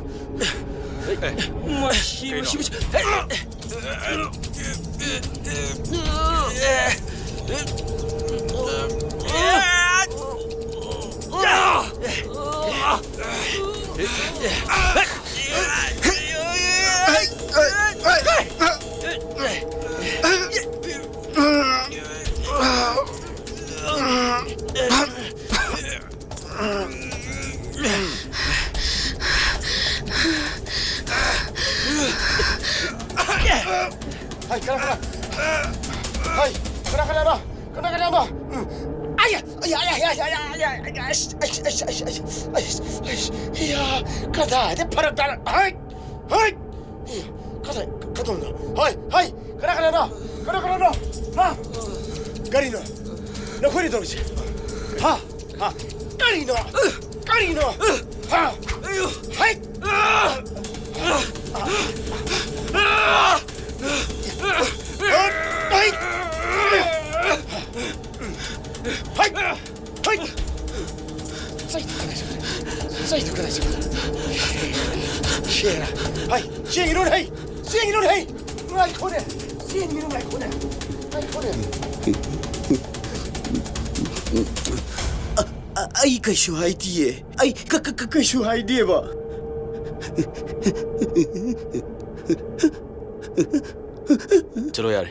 Ai kaisu haidie. Ai kaisu haidie ba. चलो यार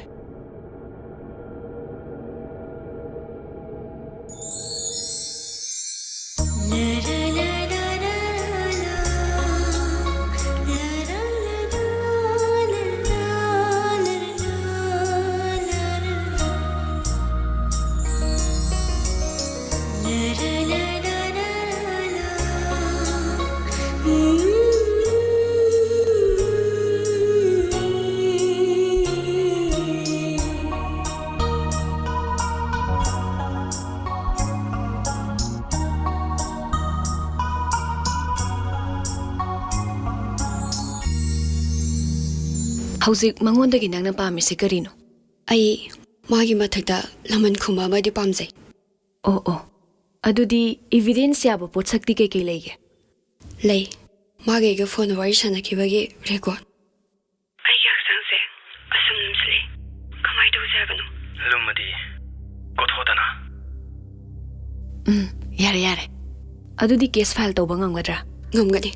ꯍꯧꯖꯤꯛ ꯃꯉꯣꯟꯗꯒꯤ ꯅꯪꯅ ꯄꯥꯝꯃꯤꯁꯦ ꯀꯔꯤꯅꯣ? ꯑꯩ ꯃꯥꯒꯤ ꯃꯊꯛꯇ ꯂꯃꯟ ꯈꯨꯝꯕ ꯑꯃꯗꯤ ꯄꯥꯝꯖꯩ꯫ ꯑꯣ ꯑꯗꯨꯗꯤ ꯏꯚꯤꯗꯦꯟꯁ ꯌꯥꯕ ꯄꯣꯠꯁꯛꯇꯤ ꯀꯩꯀꯩ ꯂꯩꯒꯦ? ꯂꯩ꯫ ꯃꯥꯒ ꯑꯩꯒ ꯐꯣꯟ ꯋꯥꯔꯤ ꯁꯥꯟꯅꯈꯤꯕꯒꯤ ꯔꯦꯀꯣꯔꯗ꯫ ꯑꯩꯒꯤ ꯍꯛꯆꯥꯡꯁꯦ ꯑꯁꯨꯝ ꯅꯝꯁꯤꯜꯂꯤ꯫ ꯀꯃꯥꯏꯅ ꯇꯧꯁꯦ ꯍꯥꯏꯕꯅꯣ? ꯂꯨꯝꯃꯗꯤ ꯀꯣꯊꯣꯗꯅ꯫ ꯌꯥꯔꯦ ꯑꯗꯨꯗꯤ ꯀꯦꯁ ꯐꯥꯏꯜ ꯇꯧꯕ ꯉꯝꯒꯗ꯭ꯔꯥ? ꯉꯝꯒꯅꯤ꯫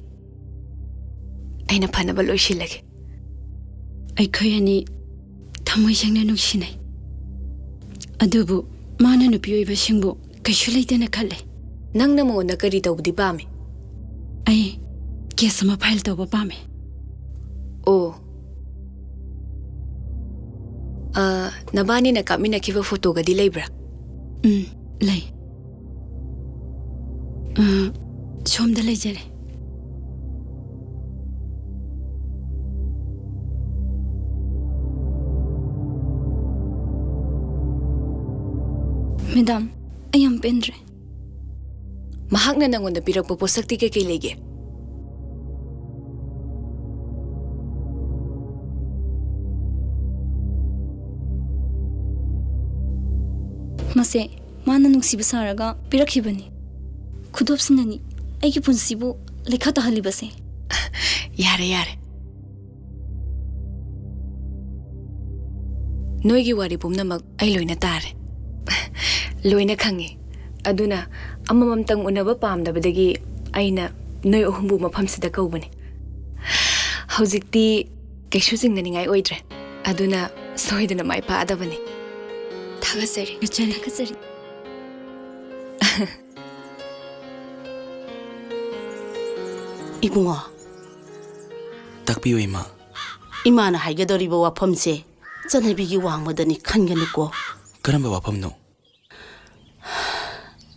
ꯑꯩꯅ ꯐꯅꯕ ꯂꯣꯏꯁꯤꯜꯂꯒꯦ꯫ ꯑꯩꯈꯣꯏ ꯑꯅꯤ ꯊꯃꯣꯏ ꯁꯦꯡꯅ ꯅꯨꯡꯁꯤꯅꯩ ꯑꯗꯨꯕꯨ ꯃꯥꯅ ꯅꯨꯄꯤ ꯑꯣꯏꯕꯁꯤꯡꯕꯨ ꯀꯩꯁꯨ ꯂꯩꯇꯦꯅ ꯈꯜꯂꯦ ꯅꯪꯅ ꯃꯉꯣꯟꯗ ꯀꯔꯤ ꯇꯧꯕꯗꯤ ꯄꯥꯝꯃꯤ ꯑꯩ ꯀꯦꯁ ꯑꯃ ꯐꯥꯏꯜ ꯇꯧꯕ ꯄꯥꯝꯃꯦ ꯅꯕꯥꯅꯤꯅ ꯀꯥꯞꯃꯤꯟꯅꯈꯤꯕ ꯐꯣꯇꯣꯒꯗꯤ ꯂꯩꯕ꯭ꯔꯥ ꯂꯩ ꯁꯣꯝꯗ ꯂꯩꯖꯔꯦ Madam, I am pendre. Mahakna nangonda pirakpa posakti kay lege. Mase, mana nungsiba saraga pirakhibani. Khudopsinani, aigi punsibu lekha tahalibase. Yare. Noigi wari pumnamak ay loina tare. Loina khangi aduna amamamtang unaba pamdabadagi aina noi ohumbu mafamsida kaubani hojikti kaisu jingnaningai oidre aduna soidana mai pa adabani Thagasari Ibungo takpiyo ima imana haigadoriba wafamse chanabigi wangmadani khanganuko karamba wafamno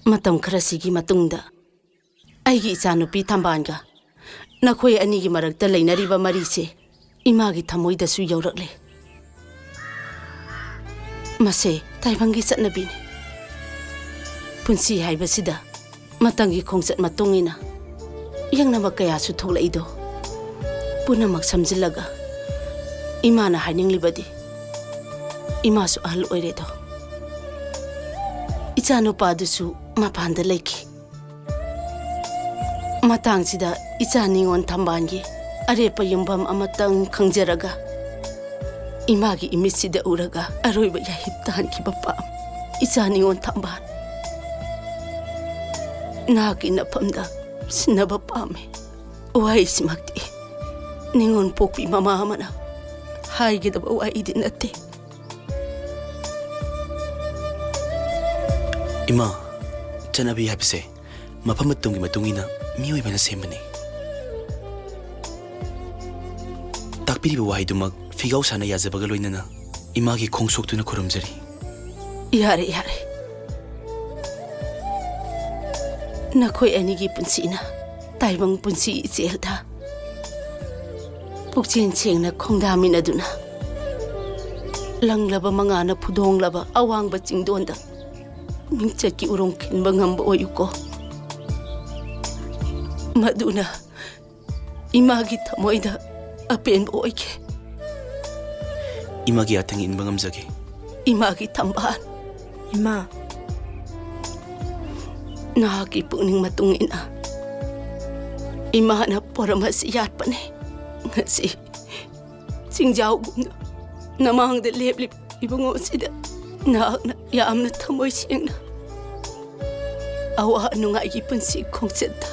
Matam kharasigi matungda aigi ichanupi thambanga nakhoi anigi marakta leinariba marise imagi thamoida su yaurakle mase taibangi chatnabini punsi haibasida matangi khongchat matungina yangnama kaya su tholaido punamak samjilaga imana haininglibadi imasu ahal oiredo Ichanu padusu mapanda leki matangsida icha ningon thambangi arepa yumbam amatang khangjaraga imagi imisida uraga aroiba yahiptan ki bapa icha ningon thamban naki napamda sinaba pame wai simakti ningon pokpi mama amana haigidaba wai idinate Ima, chanabi habise mafam at tungi matungina miyoy ba na sembani. Takpiri ba wahay dumag figaw sana yazabagaloy na imagi kongsok tu na kurumjari. Yare yare. Nakoy anigi punsina taibang punsi iselda. Pukchin cheng na kongdami na duna. Langlaba mga na pudong laba awang bating donda. Mingchat ki urong kinbangam ba oyuko. Maduna, imagi tamoy da apen ba oyke. Imagi atang inbangam zagi. Imagi tambahan. Ima. Nakakipuning matungin na. Ima na para masiyat pa ni. Ngasi, singjaw gum na. Namang da leblip ibang sida. Naak na yaam na tamoy siyang na. Awa ano nga ipon si kong seta.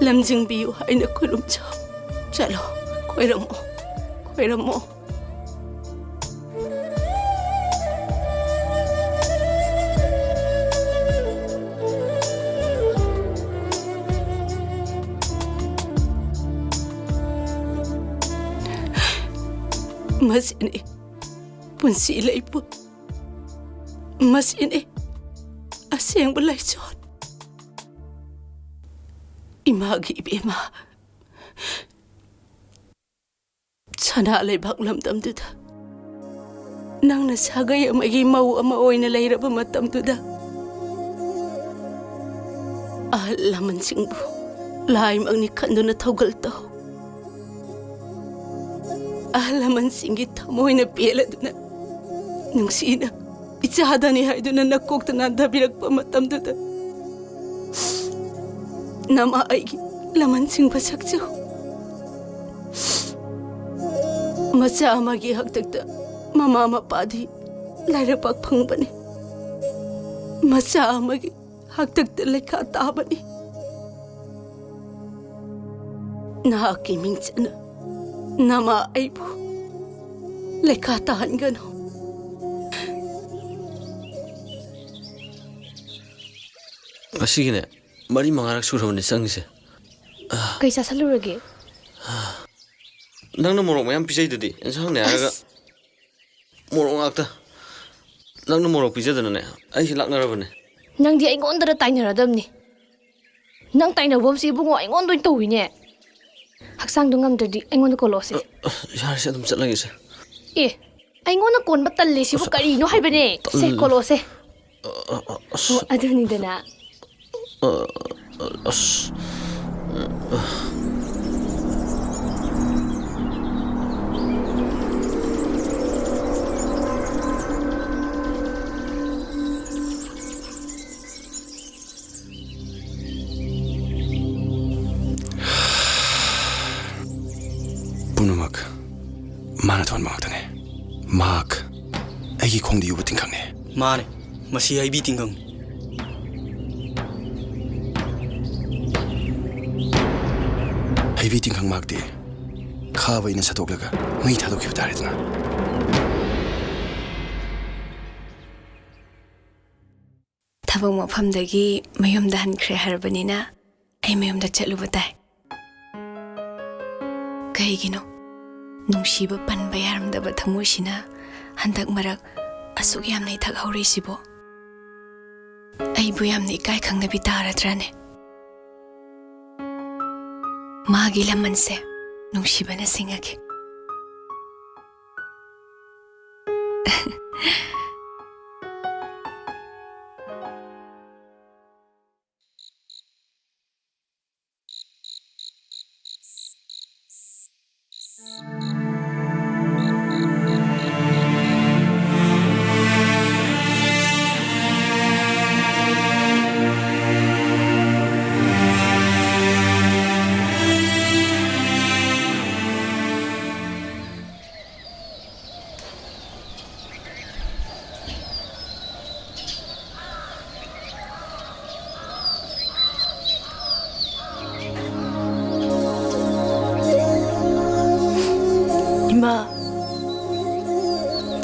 Lamjang biyo ay nakulum siya. Chalo, kwera mo. Kwera mo. Mas ini punsilay po. Mas ini asyang balay son. Imagi ibima. Sana alay baklam tamduda. Nang nasagay ang maging mau-amaoy na layra pa matamduda. Alaman singbo. Laim ang nikando na tawgal to. Alaman singgit tamoy na pila doon na. Nung sina, itsahada ni Haido na nakukta na dabirag pa matamduda. Nama ay laman sing basakso. Masa amagi hagtagda mama mapadi layra pagpang ba ni. Masa amagi hagtagda layka taba ni. Nakakiming sana nama ay po layka tahan gano. Sige na, mari mangarak surabani sangse. Kaysa salurage? Nang na morok mayam pisay dudi. Ensang na aga morok ngakta. Nang na morok pisay dana ne. Ay hilak na rabane. Nang di aingon dara tainaradam ni. Nang tainabom si bungo aingon doin tawi ne. Haksang dungam dadi aingon ko losi. Yar se dum chat lagi se. Aingon na kon batalli si bu kari no haibane. Se ko lose. Aduni dana. Punumak, mana tuan makatane. Mak, ay kong di ubutin kang ne. Mane, masih ay biting kang. Ay biting kang mak di. Kaway na sa toglaga, may tadok yung tarit na. Tabang mafamdagi mayumda hankre harbanina ay mayumda chatlubatay. Kaigino nungsiba panba yaramdaba thamoysina handak marak asuk yamna ithak haurisibo. Aibu yamna ikai khangnabi taradrane. Magi lamanse nungsibana singake.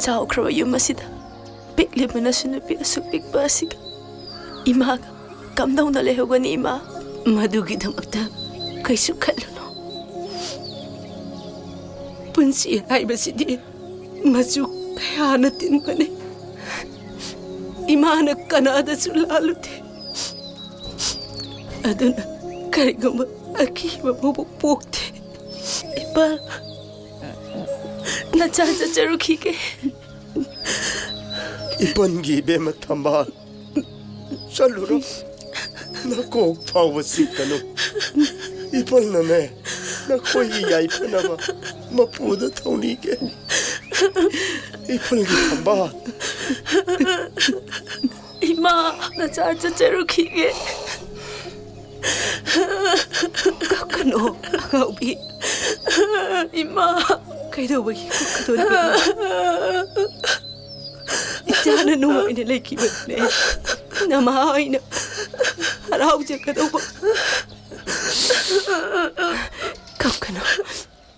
ꯆꯥꯎꯈ꯭ꯔꯕ ꯌꯨꯝ ꯑꯁꯤꯗ ꯄꯤꯛꯂꯤꯕꯅꯁꯨ ꯅꯨꯄꯤ ꯑꯁꯨꯛ ꯄꯤꯛꯄ ꯑꯁꯤꯒ ꯏꯃꯥꯒ ꯀꯝꯗꯧꯅ ꯂꯩꯍꯧꯒꯅꯤ ꯏꯃꯥ? ꯃꯗꯨꯒꯤꯗꯃꯛꯇ ꯀꯩꯁꯨ ꯈꯜꯂꯨꯅꯨ. ꯄꯨꯟꯁꯤ ꯍꯥꯏꯕꯁꯤꯗꯤ ꯃꯆꯨ ꯀꯌꯥꯅ ꯇꯤꯟꯕꯅꯤ. ꯏꯃꯥꯅ ꯀꯅꯥꯗꯁꯨ ꯂꯥꯜꯂꯨꯗꯦ. ꯑꯗꯨꯅ ꯀꯔꯤꯒꯨꯝꯕ ꯑꯀꯤꯕ ꯃꯕꯨꯛ ꯄꯣꯛꯇꯦ. ꯏꯄꯥ ꯅꯆꯥ ꯆꯠꯆꯔꯨꯈꯤꯒꯦ. 이번기 뱀의 탐반 쌀루로 나꼭 파워 시까노 이번놈에 나 거의 야이프나봐 마포도 타오니게 이번기 탐반 이마 나자 저저루키게 가까노 아가우비 이마 그래도보기 그도니 이자는 누워있는 레키버네 나마이나 할아버지가도보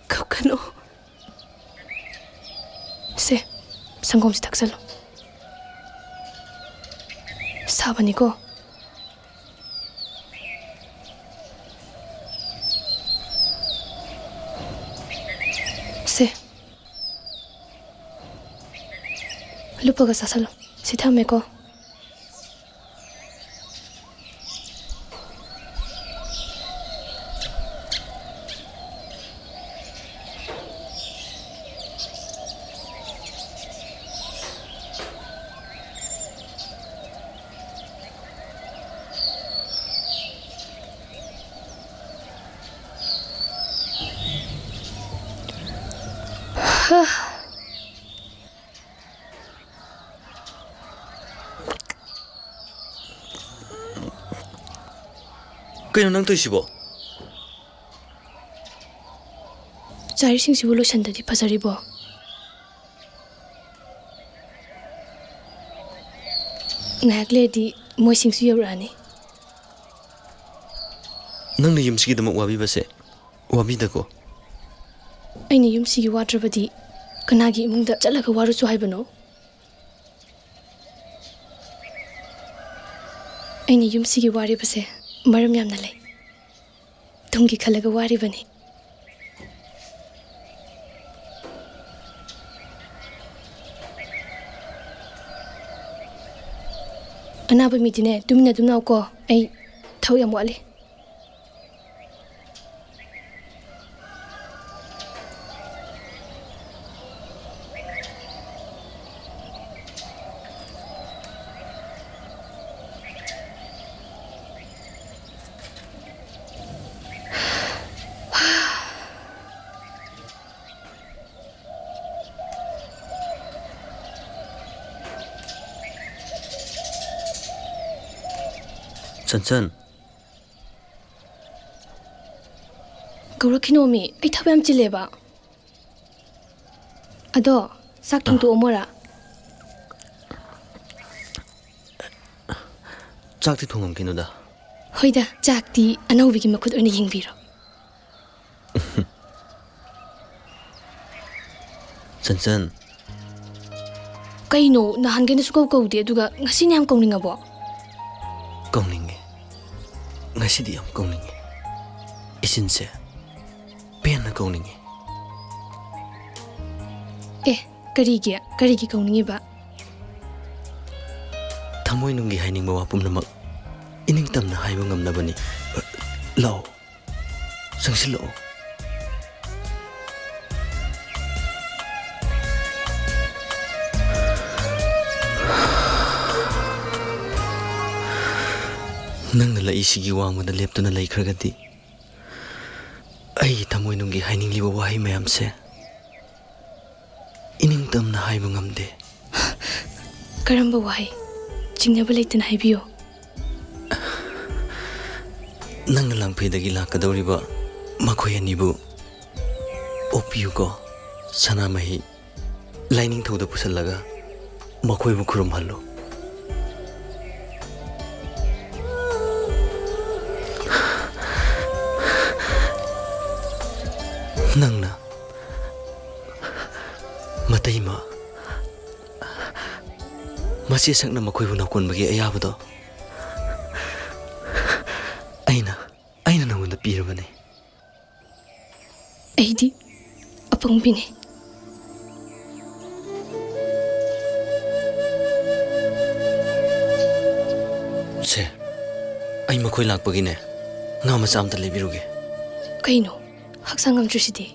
가까노 세 상검지 닭살로 사반이고 세 루퍼가 사살로 시타메고 그냥 낭떠 있이보. 자리싱시부 로션다디 파자리보. 나글레디 모싱수 여라니. 낭나 윰시기드목 와비바세 와비다고. 아이니 윰시기 와드르바디 그나기 이몽다 잘라가 와르수 하이바노. 아이니 윰시기 와리바세 मरम याम न ले तुमकी खलगा वारी बनी अनाब मीटिने तुमने तुमनाव को आई थौ याम वाली ꯆꯟꯆꯟ ꯀꯧꯔꯛꯈꯤꯅꯣꯃꯤ ꯑꯩ ꯊꯕꯛ ꯌꯥꯝ ꯆꯤꯜꯂꯦꯕ ꯑꯗꯣ ꯆꯥꯛ ꯊꯣꯡꯗꯣꯛꯑꯝꯃꯣꯔꯥ ꯆꯥꯛꯇꯤ ꯊꯣꯡꯉꯝꯈꯤꯅꯨꯗ ꯍꯣꯏꯗ ꯆꯥꯛꯇꯤ ꯑꯅꯧꯕꯤꯒꯤ ꯃꯈꯨꯠ ꯑꯣꯏꯅ ꯌꯦꯡꯕꯤꯔꯣ ꯆꯟꯆꯟ ꯀꯩꯅꯣ ꯅꯍꯥꯟꯒꯩꯅ ꯁꯨꯀꯧ ꯀꯧꯗꯦ ꯑꯗꯨꯒ ꯉꯁꯤꯅ ꯌꯥꯝ ꯀꯧꯅꯤꯡꯉꯕꯣ ꯀꯧꯅꯤꯡꯉꯦ ꯉꯁꯤꯗꯤ ꯌꯥꯝ ꯀꯧꯅꯤꯡꯉꯦ ꯏꯆꯤꯟꯁꯦ ꯄꯦꯟꯅ ꯀꯧꯅꯤꯡꯉꯦ ꯀꯔꯤꯒꯤ ꯀꯧꯅꯤꯡꯉꯤꯕ ꯊꯃꯣꯏꯅꯨꯡꯒꯤ ꯍꯥꯏꯅꯤꯡꯕ ꯋꯥ ꯄꯨꯝꯅꯃꯛ ꯏꯅꯤꯡꯇꯝꯅ ꯍꯥꯏꯕ ꯉꯝꯅꯕꯅꯤ ꯂꯥꯛꯑꯣ ꯆꯪꯁꯤꯜꯂꯛꯑꯣ ꯅꯪꯅ ꯂꯩꯁꯤꯒꯤ ꯋꯥꯡꯃꯗ ꯂꯦꯞꯇꯨꯅ ꯂꯩꯈ꯭ꯔꯒꯗꯤ ꯑꯩꯒꯤ ꯊꯃꯣꯏꯅꯨꯡꯒꯤ ꯍꯥꯏꯅꯤꯡꯂꯤꯕ ꯋꯥꯍꯩ ꯃꯌꯥꯝꯁꯦ 이닝땀나 하이브 감대 그럼바 와이 징냐부 레이튼 하이비요 낭나 랑페이다기 라카다우리바 마코야니부 오피유고 사나마히 라이닝 타우다 부살라가 마코이부 쿠름할로 낭나 마타이마 mache sakna makhoi bu nakon bagi ayabado aina nangonda pirabane ꯑꯩꯗꯤ ꯑꯄꯪꯕꯤꯅꯤ se ai makhoi lakpagine nga macha amta lebiruge ꯀꯩꯅꯣ ꯍꯛꯆꯥꯡ ꯉꯝꯗ꯭ꯔꯤꯁꯤꯗꯤ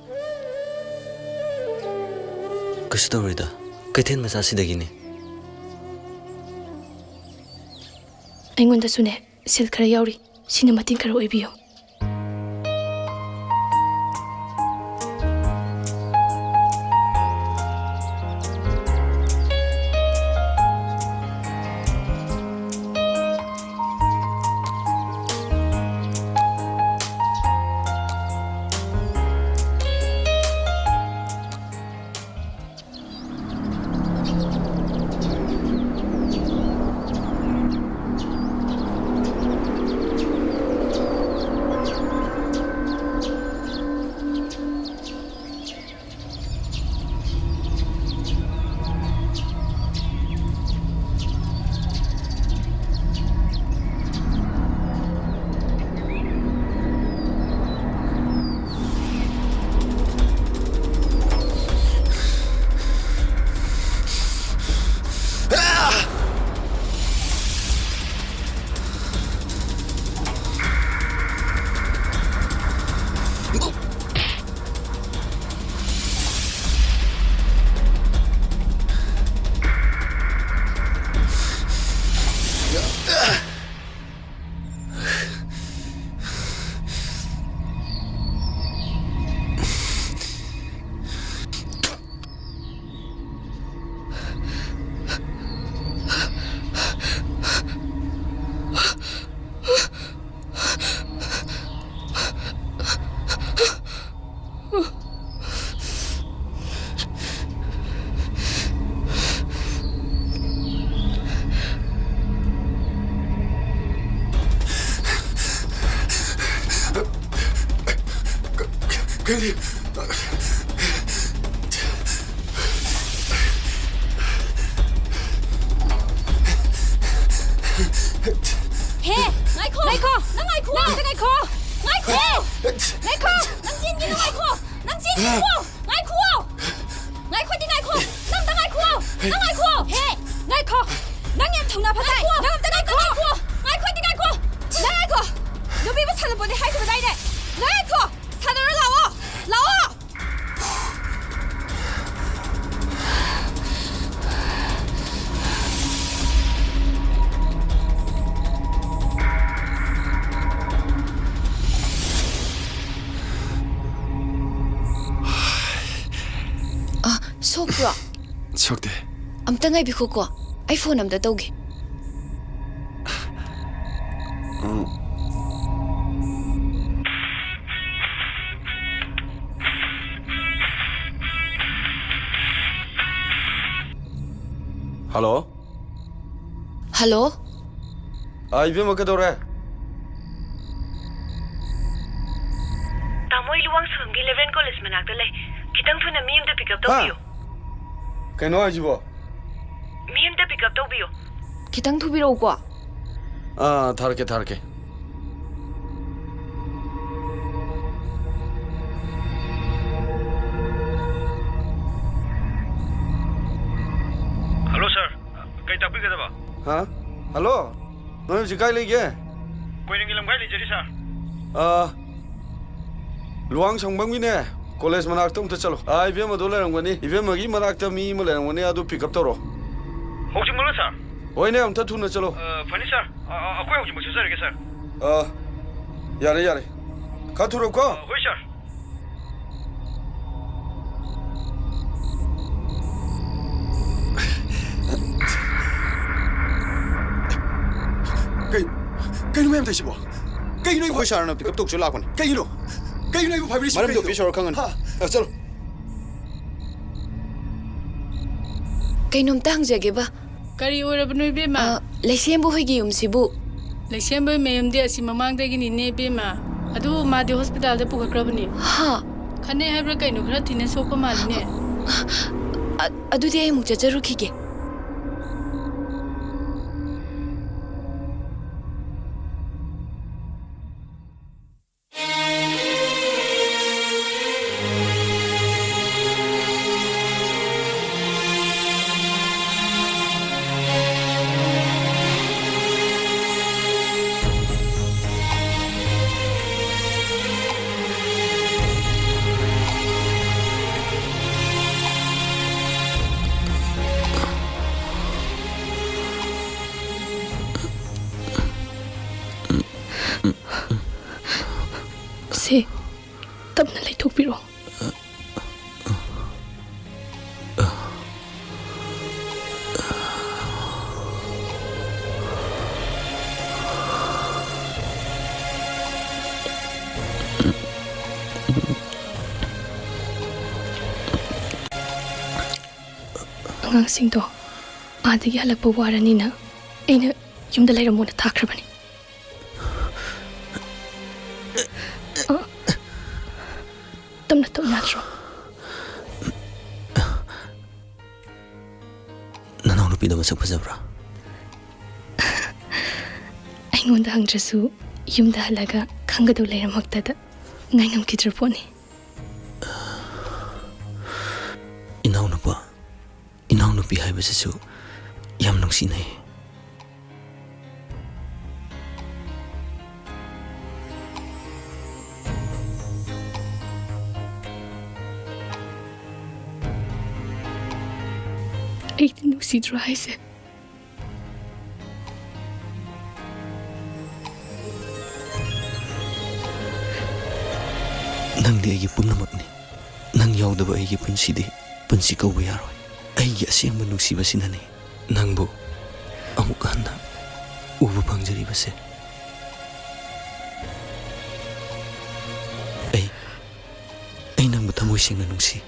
kasu tawrida kaithen macha sidagine ꯑꯩꯉꯣꯟꯗꯁꯨꯅꯦ ꯁꯦꯜ ꯈꯔ ꯌꯥꯎꯔꯤ ꯁꯤꯅ ꯃꯇꯦꯡ ꯈꯔ ꯑꯣꯏꯕꯤꯌꯨ Kennedy! Hey! Ngai ko! Ngai ko! Nang ngai ko! Ngai ko! Ngai ko! Ngai ko! Nang jin gi ngai ko! Nang jin gi ko! Ngai ko! Ngai ko di ngai ko! Nang da ngai ko! Nang ngai ko! Hey! Ngai ko! Nang yan thong na pha dai! Nang da ngai ko! Ngai ko di ngai ko! Ngai ko! Nubi ba sala bodi hai ko dai ne! Ngai ko! Sadara lao! Lao! Sokro. Sokte. Amta ngai bi ko. Ai phone amda tawge. Hello? Hello? Ai bi makadore. Tamoi luwang sumgi 11 college manakta lay. Kitang thuna mi amda pick up tawbiyo. Kaino ajibo? Mi amda pick up tawbiyo. Kitang thubiro ko. Tharke. Hello sir. Kai tapi kada ba? Ha? Hello? Noi ji kai lege? Koi ngi lam kai le jeri sir. Luang songbang ne. College manak tum ta chalo. Ai be ma dollar ngani. Ibe magi manak ta mi mo le ngani adu pick up toro. Hoji mulo sir. Oi ne am ta thuna chalo. Fani sir. Akoi hoji mo sir ke sir. Yare. Ka thuro ko? Hoi sir. Kai no em ta sibo. Kai no Hoi sir na pick up tok chula kon. Kai no. Kai no ibu fabric. Maram do fish or kangan. Chalo. Kainom ta hangjage ba? Kari orabnu bema. Lesembu hoigi umsibu. Lesembu meyamde asi mamangdagi ni ne bema. Adu madi hospital da pugakrabani. Ha. Khane haibra kaino khara thine sokpa maline. Adu de mu chacharu khige. ꯁꯦ ꯇꯞꯅ ꯂꯩꯊꯣꯛꯄꯤꯔꯣ. ꯑꯉꯥꯡꯁꯤꯡꯗꯣ ꯑꯥꯗꯒꯤ ꯍꯜꯂꯛꯄ ꯋꯥꯔꯅꯤꯅ ꯑꯩꯅ ꯌꯨꯝꯗ ꯂꯩꯔꯝꯃꯣꯅ ꯊꯥꯈ꯭ꯔꯕꯅꯤ. ꯇꯞꯅ ꯇꯞꯅ ꯌꯥꯗ꯭ꯔꯣ? ꯅꯅꯥꯎ ꯅꯨꯄꯤꯗꯣ ꯃꯁꯛ ꯐꯖꯕ꯭ꯔꯥ? ꯑꯩꯉꯣꯟꯗ ꯍꯪꯗ꯭ꯔꯁꯨ ꯌꯨꯝꯗ ꯍꯜꯂꯒ ꯈꯪꯒꯗꯧ ꯂꯩꯔꯝꯃꯛꯇꯗ ꯉꯥꯏ ꯉꯝꯈꯤꯗ꯭ꯔ ꯄꯣꯠꯅꯤ. 이나우누피 하이버스수 얌농시네. ꯑꯩꯗꯤ ꯅꯨꯡꯁꯤꯗ꯭ꯔꯣ ꯍꯥꯏꯁꯦ? ꯅꯪꯗꯤ ꯑꯩꯒꯤ ꯄꯨꯝꯅꯃꯛꯅꯤ. ꯅꯪ ꯌꯥꯎꯗꯕ ꯑꯩꯒꯤ ꯄꯨꯟꯁꯤꯗꯤ ꯄꯨꯟꯁꯤ ꯀꯧꯕ ꯌꯥꯔꯣꯏ. ꯑꯩꯒꯤ ꯑꯁꯦꯡꯕ ꯅꯨꯡꯁꯤꯕꯁꯤꯅꯅꯤ ꯅꯪꯕꯨ ꯑꯃꯨꯛ ꯍꯟꯅ ꯎꯕ ꯐꯪꯖꯔꯤꯕꯁꯦ. ꯑꯩ ꯅꯪꯕꯨ ꯊꯃꯣꯏ ꯁꯦꯡꯅ ꯅꯨꯡꯁꯤ.